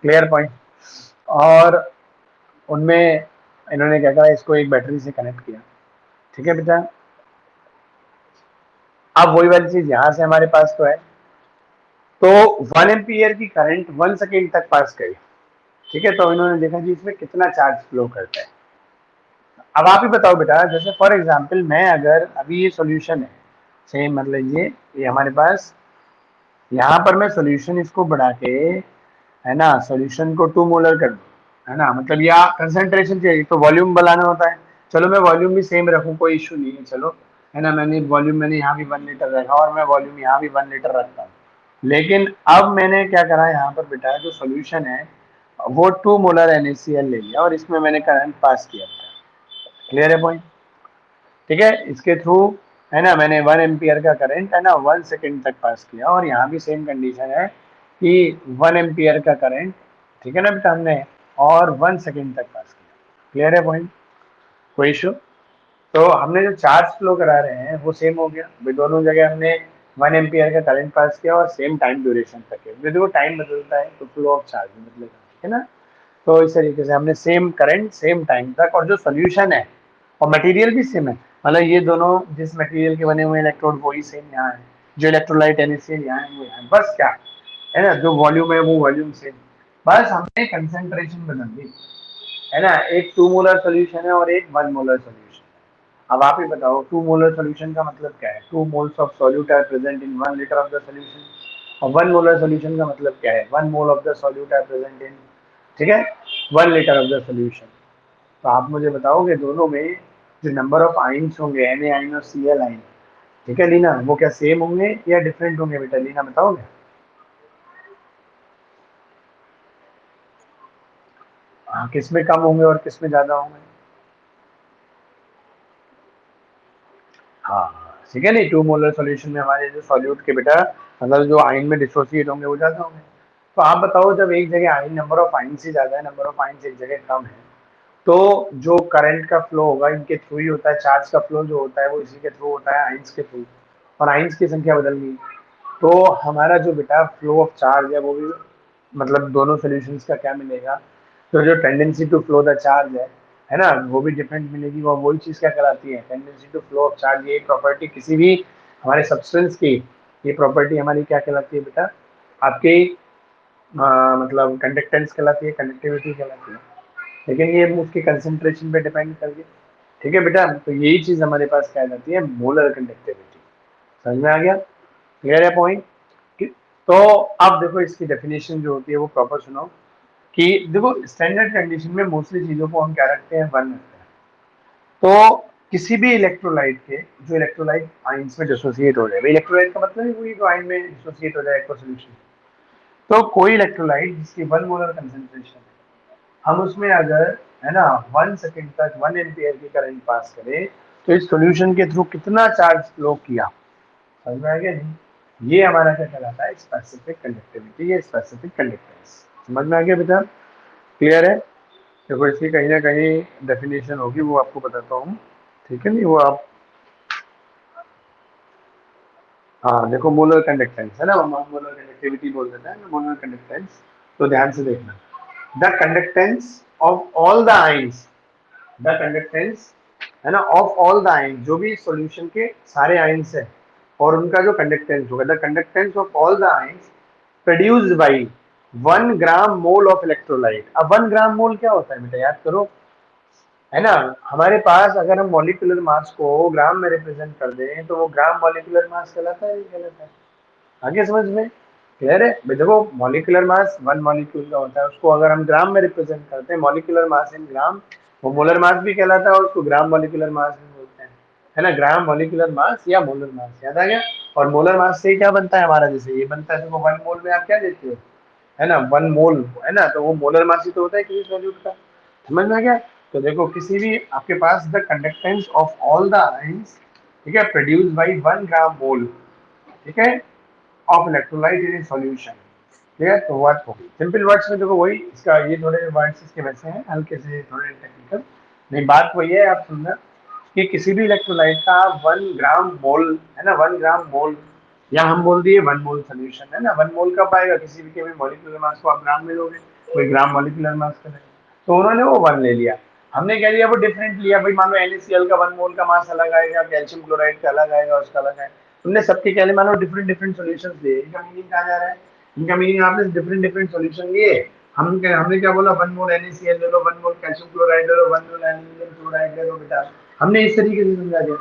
क्लियर पॉइंट। और उनमें इन्होंने क्या करा, इसको एक बैटरी से कनेक्ट किया, ठीक है बेटा। अब वही वाली चीज यहाँ से हमारे पास तो है, तो 1 एम्पियर की करंट 1 सेकेंड तक पास करी, ठीक है। तो इन्होंने देखा जी इसमें कितना चार्ज फ्लो करता है। अब आप ही बताओ बेटा, जैसे फॉर एग्जांपल मैं अगर अभी ये सॉल्यूशन है, सेम मतलब ये हमारे पास, यहाँ पर मैं सॉल्यूशन इसको बढ़ा के, है ना, सॉल्यूशन को 2 मोलर कर दूं, है ना, मतलब या कंसंट्रेशन चाहिए तो वॉल्यूम बढ़ाना होता है, चलो मैं वॉल्यूम भी सेम रखूं, कोई इशू नहीं है, चलो, है ना, मैंने वॉल्यूम मैंने यहाँ भी 1 लीटर रखा और मैं वॉल्यूम यहाँ भी 1 लीटर रखता हूँ। लेकिन अब मैंने क्या करा, यहाँ पर बेटा जो सोल्यूशन है वो 2 मोलर NaCl ले लिया और इसमें मैंने करंट पास किया, क्लियर है पॉइंट, ठीक है। इसके थ्रू, है ना, मैंने 1 एम्पियर का करंट, है ना, 1 सेकेंड तक पास किया, और यहाँ भी सेम कंडीशन है कि 1 एम्पियर का करंट, ठीक है ना बेटा, हमने और 1 सेकेंड तक पास किया, क्लियर है पॉइंट, कोई इशू। तो हमने जो चार्ज फ्लो करा रहे हैं वो सेम हो गया भाई, दोनों जगह हमने 1 एम्पियर का करंट पास किया और सेम टाइम ड्यूरेशन तक है, देखो टाइम बदलता है तो फ्लो ऑफ चार्ज बदलेगा, ठीक है ना। तो इस तरीके से हमने सेम करंट सेम टाइम तक, और जो सोल्यूशन है और मटेरियल भी सेम है, मतलब ये दोनों जिस मटेरियल के बने हुए इलेक्ट्रोड वही सेम यहाँ है, जो इलेक्ट्रोलाइट NaCl यहाँ है वो यहाँ है, बस क्या है ना, जो वॉल्यूम है वो वॉल्यूम सेम, बस हमने कंसेंट्रेशन बदल दी, है ना, एक 2 मोलर सोल्यूशन है और एक 1 मोलर सोल्यूशन। अब आप ही बताओ 2 मोलर सोल्यूशन का मतलब क्या है, 2 moles of solute are present in 1 litre of the solution, और 1 मोलर सोल्यूशन का मतलब क्या है, 1 mole of the solute are present in, ठीक है, 1 लीटर ऑफ द सोल्यूशन। तो आप मुझे बताओगे दोनों में जो नंबर ऑफ आइंस होंगे, Na आइन और Cl आइन, ठीक है लीना, वो क्या सेम होंगे या डिफरेंट होंगे बेटा, लीना बताओगे। हाँ, किस में कम होंगे और किस में ज्यादा होंगे। हाँ, ठीक है, नहीं 2 मोलर सॉल्यूशन में हमारे जो सॉल्यूट के बेटा, मतलब जो आयन में डिसोसिएट होंगे वो ज्यादा होंगे। तो आप बताओ जब एक जगह आयन नंबर ऑफ आयन से ज्यादा है, नंबर ऑफ आयन एक जगह कम है, तो जो करंट का फ्लो होगा इनके थ्रू ही होता है, चार्ज का फ्लो जो होता है वो इसी के थ्रू होता है, आइंस के थ्रू, और आइंस की संख्या बदल गई, तो हमारा जो बेटा फ्लो ऑफ चार्ज है वो भी, मतलब दोनों सॉल्यूशंस का क्या मिलेगा, तो जो tendency to flow the charge है ना, वो भी डिफरेंट मिलेगी, वो वही चीज क्या कहलाती है, tendency to flow of charge. ये प्रॉपर्टी किसी भी हमारे सब्सटेंस की, ये प्रॉपर्टी हमारी क्या कहलाती है बेटा, आपकी मतलब कंडक्टेंस कहलाती है, कंडक्टिविटी कहलाती है, लेकिन ये उसकी कंसेंट्रेशन पे डिपेंड करके, ठीक है बेटा। तो यही चीज हमारे पास क्या जाती है, मोलर कंडक्टिविटी, समझ में आ गया, क्लियर है पॉइंट। तो अब देखो इसकी डेफिनेशन जो होती है वो प्रॉपर सुनो कि देखो स्टैंडर्ड कंडीशन में मोस्टली चीजों को हम क्या रखते हैं, वन रखते हैं। तो किसी भी इलेक्ट्रोलाइट के जो इलेक्ट्रोलाइट आइंस में डिसोसिएट हो जाए, इलेक्ट्रोलाइट का मतलब है वही जो आइन में डिसोसिएट हो जाए एक्वा सॉल्यूशन। तो कोई इलेक्ट्रोलाइट जिसकी 1 मोलर कंसेंट्रेशन है, हम उसमें अगर है ना 1 सेकेंड तक 1 एम्पियर की करंट पास करें तो इस सॉल्यूशन के थ्रू कितना चार्ज फ्लो किया, समझ में आ गया नहीं? ये हमारा क्या कहलाता है, स्पेसिफिक कंडक्टिविटी या स्पेसिफिक कंडक्टेंस। समझ में आ गया बेटा? क्लियर है? देखो इसकी कहीं ना कहीं डेफिनेशन होगी, वो आपको बताता हूँ, ठीक है? नहीं वो आप, हाँ देखो मोलर कंडक्टेंस है ना, हम मोलर कंडक्टिविटी बोल देते हैं मोलर कंडक्टेंस। तो ध्यान से देखना, the conductance of all the ions, the conductance है ना ऑफ ऑल द आइंस, जो भी सॉल्यूशन के सारे आइंस है और उनका जो कंडक्टेंस होगा, the conductance of all the ions produced by 1 gram mole of electrolyte. अब 1 ग्राम मोल क्या होता है बेटा, याद करो, है ना? हमारे पास अगर हम मॉलिक्यूलर मास को ग्राम में रिप्रेजेंट कर दें तो वो ग्राम मॉलिक्यूलर मास कहलाता है, नहीं कहलाता है? आगे समझ में क्लियर है भाई? देखो मॉलिक्यूलर मास 1 मॉलिक्यूल का होता है, उसको अगर हम ग्राम में रिप्रेजेंट करते हैं, मॉलिक्यूलर मास इन ग्राम, वो मोलर मास भी कहलाता है और उसको ग्राम मॉलिक्यूलर मास भी बोलते हैं, है ना? ग्राम मॉलिक्यूलर मास या मोलर मास, याद आ गया? और मोलर मास से क्या बनता है हमारा, जैसे ये बनता है, तो 1 मोल में आप क्या देते हो, है ना 1 मोल, है ना? तो वो मोलर मास ही तो होता है किसी सॉल्यूट का। समझ में आ गया? तो देखो किसी भी आपके पास the conductance of all the ions, ठीक है, प्रोड्यूस बाई 1 ग्राम मोल, ठीक है, ऑफ इलेक्ट्रोलाइट इन सॉल्यूशन। ठीक है, तो वर्ड हो गई सिंपल वर्ड्स में, देखो वही इसका, ये थोड़े वर्ड्स इसके वैसे हैं हल्के से थोड़े टेक्निकल, नहीं बात वही है, आप सुनना कि किसी भी इलेक्ट्रोलाइट का 1 ग्राम मोल, है ना 1 ग्राम मोल, या हम बोल दिए 1 मोल सोल्यूशन, है ना 1 मोल का पाएगा, किसी भी के भी मॉलिक्यूलर मास को आप ग्राम में लोगे, कोई ग्राम मॉलिक्यूलर मास का लेगा। तो उन्होंने वो 1 ले लिया, हमने क्या लिया वो डिफरेंट लिया भाई, मान लो NaCl का 1 मोल का मास अलग आएगा, कैल्शियम क्लोराइड का अलग आएगा, उसका अलग आएगा, तुमने सबके क्या लिए मान लो डिफरेंट डिफरेंट सॉल्यूशंस लिए, इनका मीनिंग कहा जा रहा है, इनका मीनिंग आपने डिफरेंट डिफरेंट सॉल्यूशन लिए, हमने क्या बोला 1 मोल NaCl ले लो, 1 मोल कैल्शियम क्लोराइड ले लो, 1 मोल एल्यूमिनियम क्लोराइड ले लो बेटा, हमने इस तरीके से समझा दिया,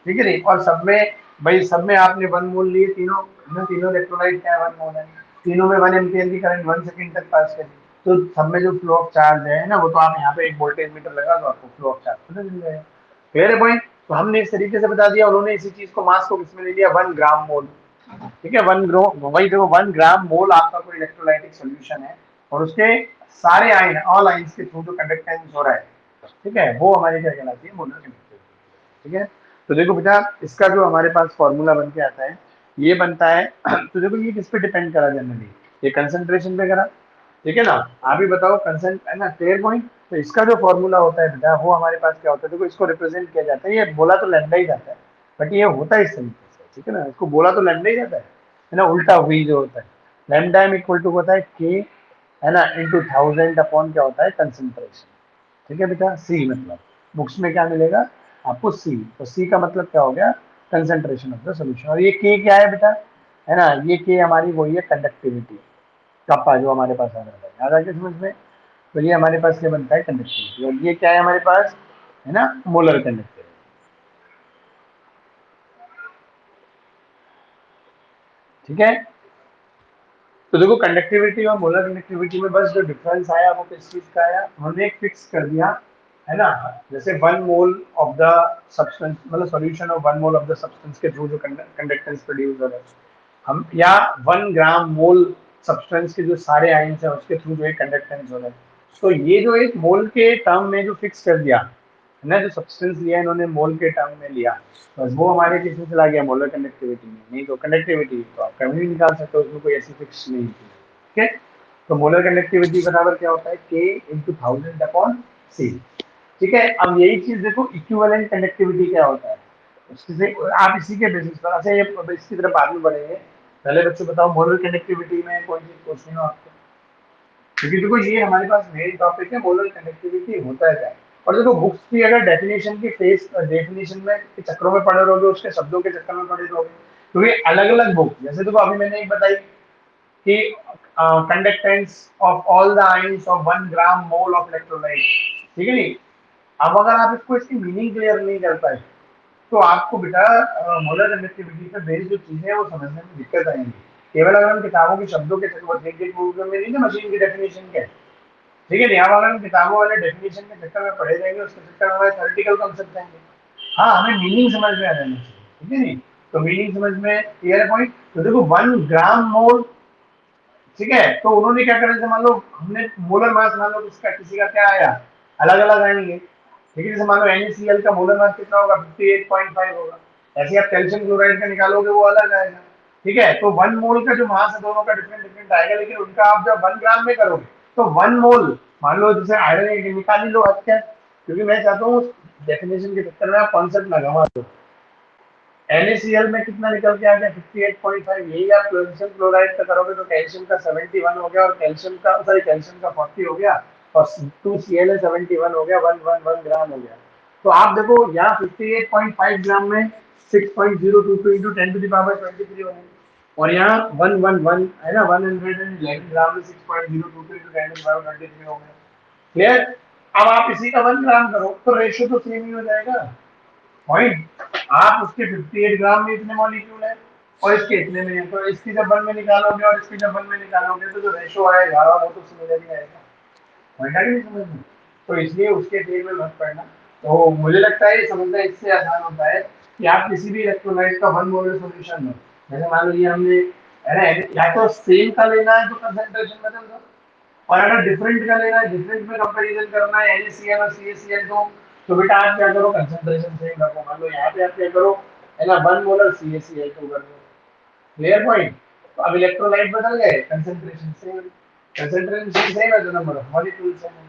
ठीक है नहीं? और सब में भाई, सब में आपने 1 मोल लिए, तीनों ना, तीनों इलेक्ट्रोलाइट क्या है 1 मोल है, तीनों में 1 एम्पियर की करंट 1 सेकंड तक पास करी, तो सब में जो फ्लो ऑफ चार्ज है ना, वो तो आप यहाँ पे एक वोल्टेज मीटर लगा दो, आपको फ्लो ऑफ चार्ज पता चल जाएगा। क्लियर है पॉइंट? तो हमने इस तरीके से बता दिया, उन्होंने इसी चीज को मास को किसमें ले लिया, 1 ग्राम मोल, ठीक है 1 ग्रो, वही देखो 1 ग्राम मोल आपका कोई इलेक्ट्रोलाइटिक सोल्यूशन है और उसके सारे आयन, ऑल आयन्स के थ्रू जो कंडक्टेंस हो रहा है, ठीक है, वो हमारी क्या कहलाती है, मोलर कंडक्टिविटी। ठीक है, तो देखो बेटा इसका जो हमारे पास फॉर्मूला बन के आता है, ये बनता है तो देखो ये किस पे डिपेंड करा जनरली, ये कंसंट्रेशन पे करा, ठीक है ना? आप ही बताओ, कंसेंट है ना, क्लियर पॉइंट? तो इसका जो फॉर्मूला होता है बेटा, वो हमारे पास क्या होता है, देखो इसको रिप्रेजेंट किया जाता है, ये बोला तो लैम्डा ही जाता है, बट ये होता है इस तरीके से, ठीक है ना, इसको बोला तो लैम्डा ही जाता है ना, उल्टा वी जो होता है, लैम्डा एम इक्वल टू होता है के, है ना, इंटू 1000 अपॉन क्या होता है, कंसंट्रेशन। ठीक है बेटा, सी मतलब बुक्स में क्या मिलेगा आपको, सी, तो सी का मतलब क्या हो गया, कंसंट्रेशन ऑफ द सॉल्यूशन, और ये के क्या है बेटा, है ना, ये के हमारी वही है कंडक्टिविटी, कप्पा जो हमारे पास आ रहा है, याद आ गया समझ में? तो ये हमारे पास क्या बनता है, कंडक्टिविटी, और ये क्या है हमारे पास, है ना, मोलर कंडक्टिविटी। ठीक है, तो देखो कंडक्टिविटी और मोलर कंडक्टिविटी में बस जो डिफरेंस आया वो किस चीज का आया, हमने एक फिक्स कर दिया, है ना, जैसे 1 मोल ऑफ द सब्सटेंस, मतलब solution of 1 mole of the substance के थ्रू जो कंडक्टेंस प्रोड्यूस हो रहा है, हम या 1 ग्राम मोल सब्सटेंस के जो सारे आयंस हैं उसके थ्रू जो एक कंडक्टेंस हो रहा है, तो ये जो एक मोल के टर्म में जो फिक्स कर दिया, है ना, जो सब्सटेंस लिया इन्होंने मोल के टर्म में लिया, बस वो हमारे किस में चला गया, मोलर कंडक्टिविटी में, नहीं तो कंडक्टिविटी तो आप कभी भी निकाल सकते हो, उसमें कोई ऐसी फिक्स नहीं थी। ठीक है, तो मोलर कंडक्टिविटी बराबर क्या होता है, के इंटू 1000 अपॉन सी। ठीक है, अब यही चीज देखो इक्विवेलेंट कंडक्टिविटी क्या होता है, उससे आप इसी के बेसिस पर, अच्छा ये इसकी तरफ बाद में बढ़ेंगे, पहले बच्चों बताओ मोलर कंडक्टिविटी में कोई चीज पूछनी हो आपको, क्योंकि देखो ये हमारे पास मेन टॉपिक है, मोलर कंडक्टिविटी होता है क्या। और देखो बुक्स की अगर डेफिनेशन की फेस डेफिनेशन में के चक्रों में पड़े रहोगे, उसके शब्दों के चक्कर में पड़े रहोगे, क्योंकि अलग अलग बुक, जैसे देखो अभी मैंने एक बताई कि conductance of all the ions of 1 gram mole of electrolyte, ठीक है नहीं? अब अगर आप इसको इसकी मीनिंग क्लियर नहीं कर पाए तो आपको बेटा मोलर कंडक्टिविटी पे बेस्ड जो चीजें हैं वो समझने में दिक्कत आएंगी। केवल अगर हम किताबों के शब्दों के में नहीं ना मशीन की डेफिनेशन के, ठीक है, यहाँ अगर हम किताबों वाले डेफिनेशन के चक्कर में पढ़े जाएंगे, उसके चक्कर में हमारे थ्योरेटिकल कॉन्सेप्ट आएंगे। हाँ, हमें मीनिंग समझ में आ जाना चाहिए, ठीक है नहीं, तो मीनिंग समझ में क्लियर है पॉइंट। तो देखो 1 ग्राम मोल, ठीक है, तो उन्होंने क्या करा, जैसे मान लो हमने मोलर मास, मान लो किसका किसी का क्या आया, अलग अलग आएंगे, ठीक है, जैसे मान लो NaCl का मोलर मास कितना होगा, 58.5 होगा। ऐसे आप कैल्शियम क्लोराइड का निकालोगे, वो अलग आएगा, ठीक है। तो 1 मोल का जो मास है दोनों का डिफरेंट डिफरेंट आएगा, लेकिन उनका आप जब 1 ग्राम में करोगे तो 1 मोल, मान लो जैसे आयरन निकाल ही लो हत्या, क्योंकि मैं चाहता हूँ डेफिनेशन के चक्कर में आप कॉन्सेप्ट ना गवा दो। NaCl में कितना निकल के आ गया, 58.5, यही आप कैल्शियम क्लोराइड का करोगे तो कैल्शियम का 71 हो गया, और कैल्शियम का, सॉरी, कैल्शियम का 40 हो गया, और 2Cl 71 हो गया, 1 ग्राम हो गया। तो आप देखो यहाँ 58.5 ग्राम में 6.022 इंटू 10⁻23 होंगे, और यहाँ 111 है ना, 111 ग्राम में 6.022 इंटू 10⁻23 हो गया। क्लियर। अब आप इसी का 1 ग्राम करो तो रेशियो तो सेम ही हो जाएगा पॉइंट। आप उसके 58 ग्राम में इतने मॉलिक्यूल है और इसके इतने में है, तो इसकी जब 1 में निकालोगे और इसकी जब 1 में निकालोगे तो जो रेशो आएगा वो तो सिमिलर ही आएगा, पॉइंट है कि नहीं समझ में। तो इसलिए उसके फेर में मत पड़ना। तो मुझे लगता है ये समझना इससे आसान होता है कि आप किसी भी इलेक्ट्रोलाइट का 1 मोलर सॉल्यूशन लो, जैसे मान लो ये हमने, है ना, या तो सेम का लेना है तो कंसंट्रेशन बदल दो, और अगर डिफरेंट का लेना है, डिफरेंट में कंपैरिजन करना है NaCl और CaCl तो बेटा आप क्या करो, कंसंट्रेशन सेम रखो। मान लो यहाँ पे आप क्या करो, है ना, 1 मोलर CaCl2 कर दो, क्लियर पॉइंट। तो अब इलेक्ट्रोलाइट बदल गए, कंसंट्रेशन सेम, कंसंट्रेशन सेम है तो नंबर ऑफ मॉलिक्यूल सेम है,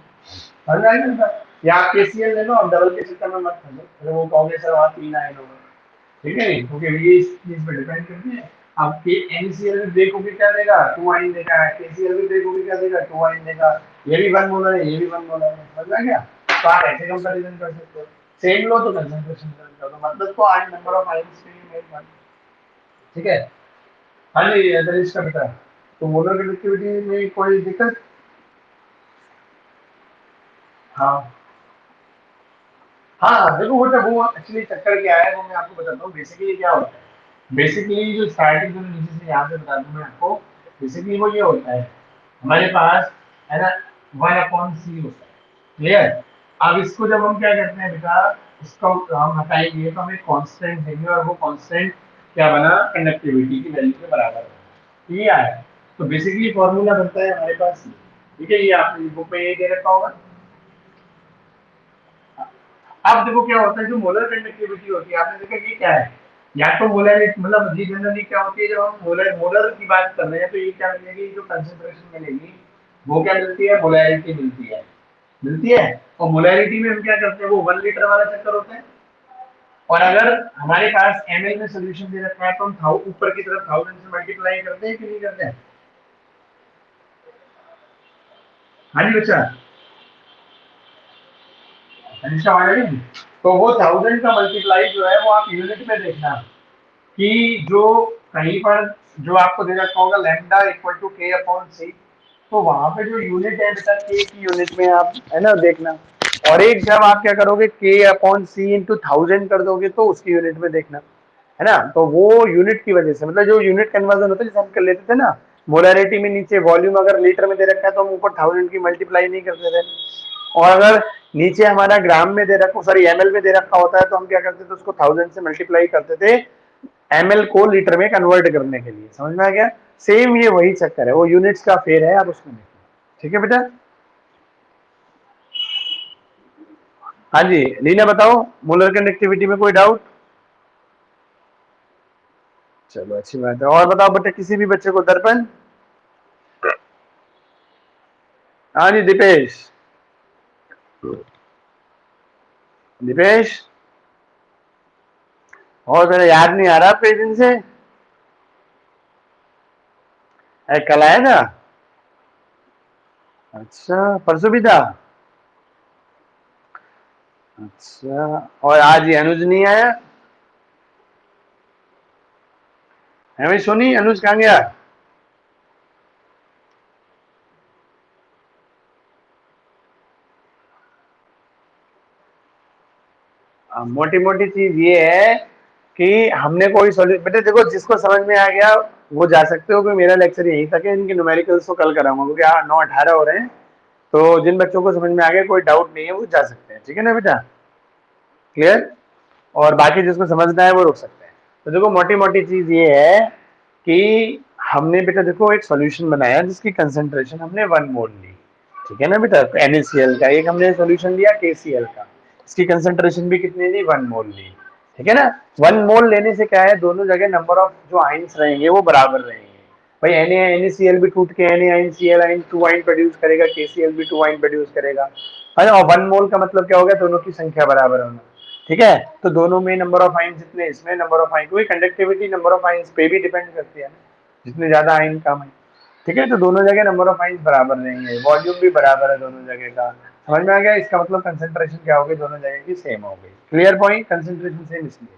समझ में आएगा। या आप KCl ले लो, अब डबल के चक्कर में मत फंसो, फिर वो कहोगे सर वहाँ 3 आयन होगा, ठीक है नहीं, क्योंकि ये इस चीज पे डिपेंड करती है। आप NaCl में देखोगे क्या देगा, 2 आयन देगा, KCl में देखोगे क्या देगा, 2 आयन देगा, ये भी 1 मोलर है, ये भी 1 मोलर है, समझ में गया। तो आप ऐसे कंपैरिजन कर सकते हो, सेम लो तो कंसंट्रेशन कर दो, मतलब तो आयन, नंबर ऑफ आयंस के लिए मेन बात, ठीक है। हाँ जी, दरिश का बेटा, तो मोलर कंडक्टिविटी में कोई दिक्कत। हाँ हाँ, देखो वो एक्चुअली चक्कर क्या है वो मैं आपको बताता हूँ। बेसिकली क्या होता है, बेसिकली जो स्टार्टिंग जो नीचे से यहाँ से बता दूँ मैं आपको, बेसिकली वो ये होता है, हमारे पास, है ना, 1/c होता है, क्लियर। अब इसको जब हम क्या करते हैं बेटा, इसको हम हटाएंगे तो हमें कांस्टेंट देंगे, और वो कांस्टेंट क्या बना, कंडक्टिविटी की वैल्यू के बराबर है, ये आया। तो बेसिकली फॉर्मूला बनता है हमारे पास, ठीक है, ये आपने बुक में ये दे रखा होगा। अब देखो क्या होता है, जो मोलर कंडक्टिविटी होती है, आपने देखा ये क्या है, या तो मोलरिटी, मतलब जी जनरली क्या होती है, जब हम मोलर मोलर की बात कर रहे हैं तो ये क्या मिलेगी, जो कंसंट्रेशन मिलेगी वो क्या मिलती है, मोलैरिटी मिलती है, मिलती है। और मोलैरिटी में हम क्या करते हैं, वो 1 लीटर वाला चक्कर होता है, और अगर हमारे पास ml में सोल्यूशन दे रखा है तो हम ऊपर की तरफ 1000 से मल्टीप्लाई करते हैं कि नहीं करते हैं। हाँ जी बच्चा, अनिष्का वाले, तो वो 1000 का मल्टीप्लाई जो है वो आप यूनिट में देखना, कि जो कहीं पर जो आपको दे रखा होगा लैम्डा इक्वल टू K/C, तो वहां पे जो यूनिट है बेटा K की यूनिट में आप, है ना, देखना। और एक जब आप क्या करोगे K/C इंटू 1000 कर दोगे तो उसकी यूनिट में देखना, है ना। तो वो यूनिट की वजह से, मतलब जो यूनिट कन्वर्जन होता है, जैसे हम कर लेते थे ना, मोलैरिटी में नीचे वॉल्यूम अगर लीटर में दे रखा है तो हम ऊपर 1000 की मल्टीप्लाई नहीं करते थे, और अगर नीचे हमारा ग्राम में दे रखा, सॉरी ml में दे रखा होता है तो हम क्या करते थे, उसको 1000 से मल्टीप्लाई करते थे ml को लीटर में कन्वर्ट करने के लिए, समझ में आ गया। सेम ये वही चक्कर है, वो यूनिट्स का फेर है, आप उसमें देखो, ठीक है बेटा। हाँ जी लीना बताओ, मोलर कंडक्टिविटी में कोई डाउट। चलो अच्छी बात है, और बताओ बेटा किसी भी बच्चे को दर्पण। हाँ जी दीपेश, दीपेश, और मेरा याद नहीं आ रहा आपके दिन से, अरे कल आया था, अच्छा परसों भी था, अच्छा, और आज ये अनुज नहीं आया है भाई, सोनी अनुज कहाँ गया। मोटी मोटी चीज ये है कि हमने कोई सॉल्यूशन, बेटे देखो जिसको समझ में आ गया वो जा सकते हो, क्योंकि मेरा लेक्चर यहीं तक है, इनके न्यूमेरिकल्स तो कल कराऊंगा, क्योंकि 9-18 हो रहे हैं, तो जिन बच्चों को समझ में आ गया, कोई डाउट नहीं है, वो जा सकते हैं, ठीक है ना बेटा, क्लियर। और बाकी जिसको समझना है वो रुक सकते हैं। तो देखो मोटी मोटी चीज ये है कि हमने बेटा देखो एक सॉल्यूशन बनाया जिसकी कंसेंट्रेशन हमने 1 मोल ली, ठीक है ना बेटा, NaCl का एक हमने सॉल्यूशन लिया KCl का, इसकी कंसेंट्रेशन भी कितनी ली, 1 मोल ली, ठीक है ना। 1 मोल लेने से क्या है, दोनों जगह नंबर ऑफ जो आइंस रहेंगे वो बराबर रहेंगे। भाई NaCl भी टूट के NaCl आइन 2 आइन प्रोड्यूस करेगा, KCl भी 2 आइन प्रोड्यूस करेगा, है ना। और 1 मोल का मतलब क्या हो गया, दोनों की संख्या बराबर होना, ठीक है। तो दोनों में नंबर ऑफ आइंस जितने, इसमें नंबर ऑफ आइन, क्योंकि कंडक्टिविटी नंबर ऑफ आइंस पे भी डिपेंड करती है ना, जितने ज्यादा आइन कम है, ठीक है। तो दोनों जगह नंबर ऑफ आइंस बराबर रहेंगे, वॉल्यूम भी बराबर है दोनों जगह का, समझ में आ गया। इसका मतलब कंसेंट्रेशन क्या हो गई, दोनों जगह की सेम हो गई, क्लियर पॉइंट, कंसेंट्रेशन सेम इसलिए,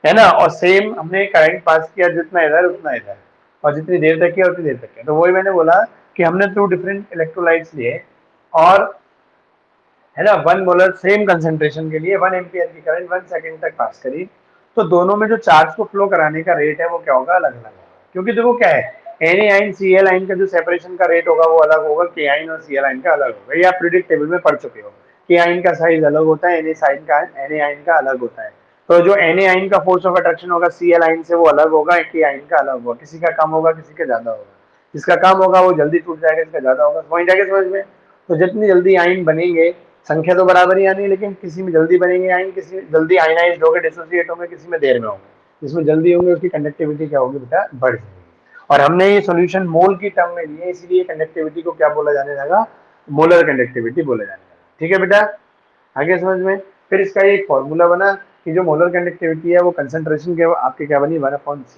है ना। और सेम हमने करंट पास किया, जितना इधर उतना इधर, और जितनी देर तक किया उतनी देर तक किया। तो वही मैंने बोला कि हमने 2 डिफरेंट इलेक्ट्रोलाइट्स लिए, और है ना 1 मोलर सेम कंसेंट्रेशन के लिए 1 एम्पियर की करंट 1 सेकंड तक पास करी, तो दोनों में जो चार्ज को फ्लो कराने का रेट है वो क्या होगा, अलग अलग होगा। क्योंकि देखो क्या है, Na आइन Cl आइन का जो सेपरेशन का रेट होगा वो अलग होगा, K आइन और Cl आइन का अलग होगा, ये आप पीरियोडिक टेबल में पढ़ चुके हो। K आइन का साइज अलग होता है, Na आइन का अलग होता है। तो जो Na आइन का फोर्स ऑफ अट्रैक्शन होगा Cl आइन से वो अलग होगा, K आइन का अलग होगा, किसी का कम होगा किसी का ज्यादा होगा, जिसका कम होगा वो जल्दी टूट जाएगा, जिसका ज्यादा होगा, वहीं जाके समझ में। तो जितनी जल्दी आइन बनेंगे, संख्या तो बराबर ही आनी, लेकिन किसी में जल्दी बनेंगे आइन, किसी में जल्दी आयनाइज्ड होंगे, डिसोसिएट होंगे, किसी में देर में होंगे। जिसमें जल्दी होंगे उसकी कंडक्टिविटी क्या होगी बेटा, बढ़ जाएगी। और हमने ये सॉल्यूशन मोल की टर्म में लिए, इसीलिए कंडक्टिविटी को क्या बोला जाने लगा, मोलर कंडक्टिविटी बोला जाने लगा, ठीक है बेटा, आगे समझ में। फिर इसका एक फॉर्मूला बना कि जो मोलर कंडक्टिविटी है वो कंसेंट्रेशन के आपके क्या बनी, 1/c,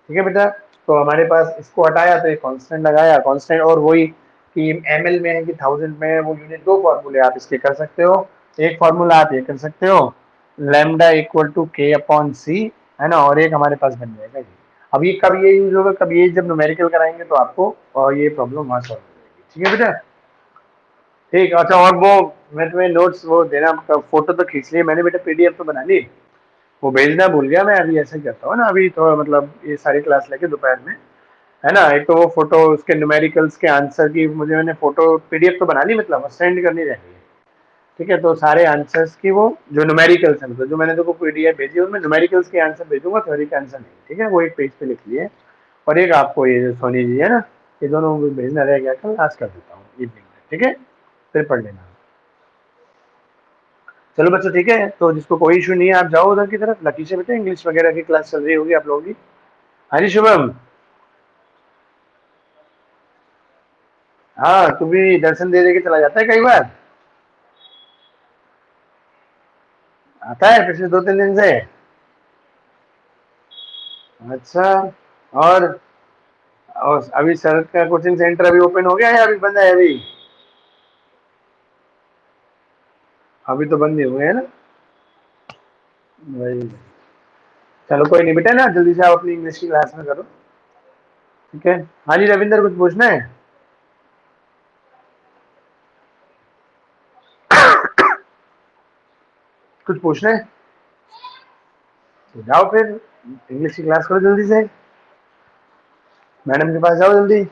ठीक है बेटा। तो हमारे पास इसको हटाया तो एक कांस्टेंट लगाया, कांस्टेंट, और वही कि ml में है कि 1000 में है, वो यूनिट, दो फॉर्मूले आप इसके कर सकते हो। एक फॉर्मूला आप ये कर सकते हो, लैम्डा इक्वल टू K/c, है ना, और एक हमारे पास बन जाएगा ये। अब ये कब ये यूज होगा, कब ये जब न्यूमेरिकल कराएंगे तो आपको और ये प्रॉब्लम वहां सॉल्व हो जाएगी, ठीक है बेटा, ठीक। अच्छा, और वो मैं तुम्हें नोट्स वो देना, फोटो तो खींच लिए मैंने बेटा, PDF तो बना ली, वो भेजना भूल गया मैं, अभी ऐसे करता हूँ ना, अभी तो मतलब ये सारी क्लास लेके दोपहर में, है ना। एक तो वो फोटो उसके न्यूमेरिकल्स के आंसर की मुझे, मैंने फोटो PDF तो बना ली, मतलब सेंड करनी रहेगी, ठीक है। तो सारे आंसर्स की वो जो न्यूमेरिकल्स है, मतलब जो मैंने तो PDF भेजी उनमें न्यूमेरिकल्स के आंसर भेजूंगा, थ्योरी के आंसर नहीं, ठीक है। वो एक पेज पे लिख लिए, और एक आपको ये जो सोनी जी है ना, ये दोनों भेजना रह गया, कल आज कर देता हूँ इवनिंग में, ठीक है, फिर पढ़ लेना। चलो बच्चों ठीक है, तो जिसको कोई इशू नहीं है आप जाओ उधर की तरफ, लकी से बेटे इंग्लिश वगैरह की क्लास चल रही होगी आप लोगों की। हाँ जी शुभम। हाँ तू भी दर्शन दे दे के चला जाता है कई बार, आता है पिछले 2-3 दिन से। अच्छा, और अभी शरद का कोचिंग सेंटर अभी ओपन हो गया है, अभी बंद है अभी? अभी तो बंद ही हुए है ना, वही। चलो कोई नहीं बेटा ना, जल्दी से आप अपनी इंग्लिश की क्लास में करो, ठीक है। हाँ जी रविंदर, कुछ पूछना है? कुछ पूछना है तो जाओ फिर, इंग्लिश की क्लास करो जल्दी से, मैडम के पास जाओ जल्दी।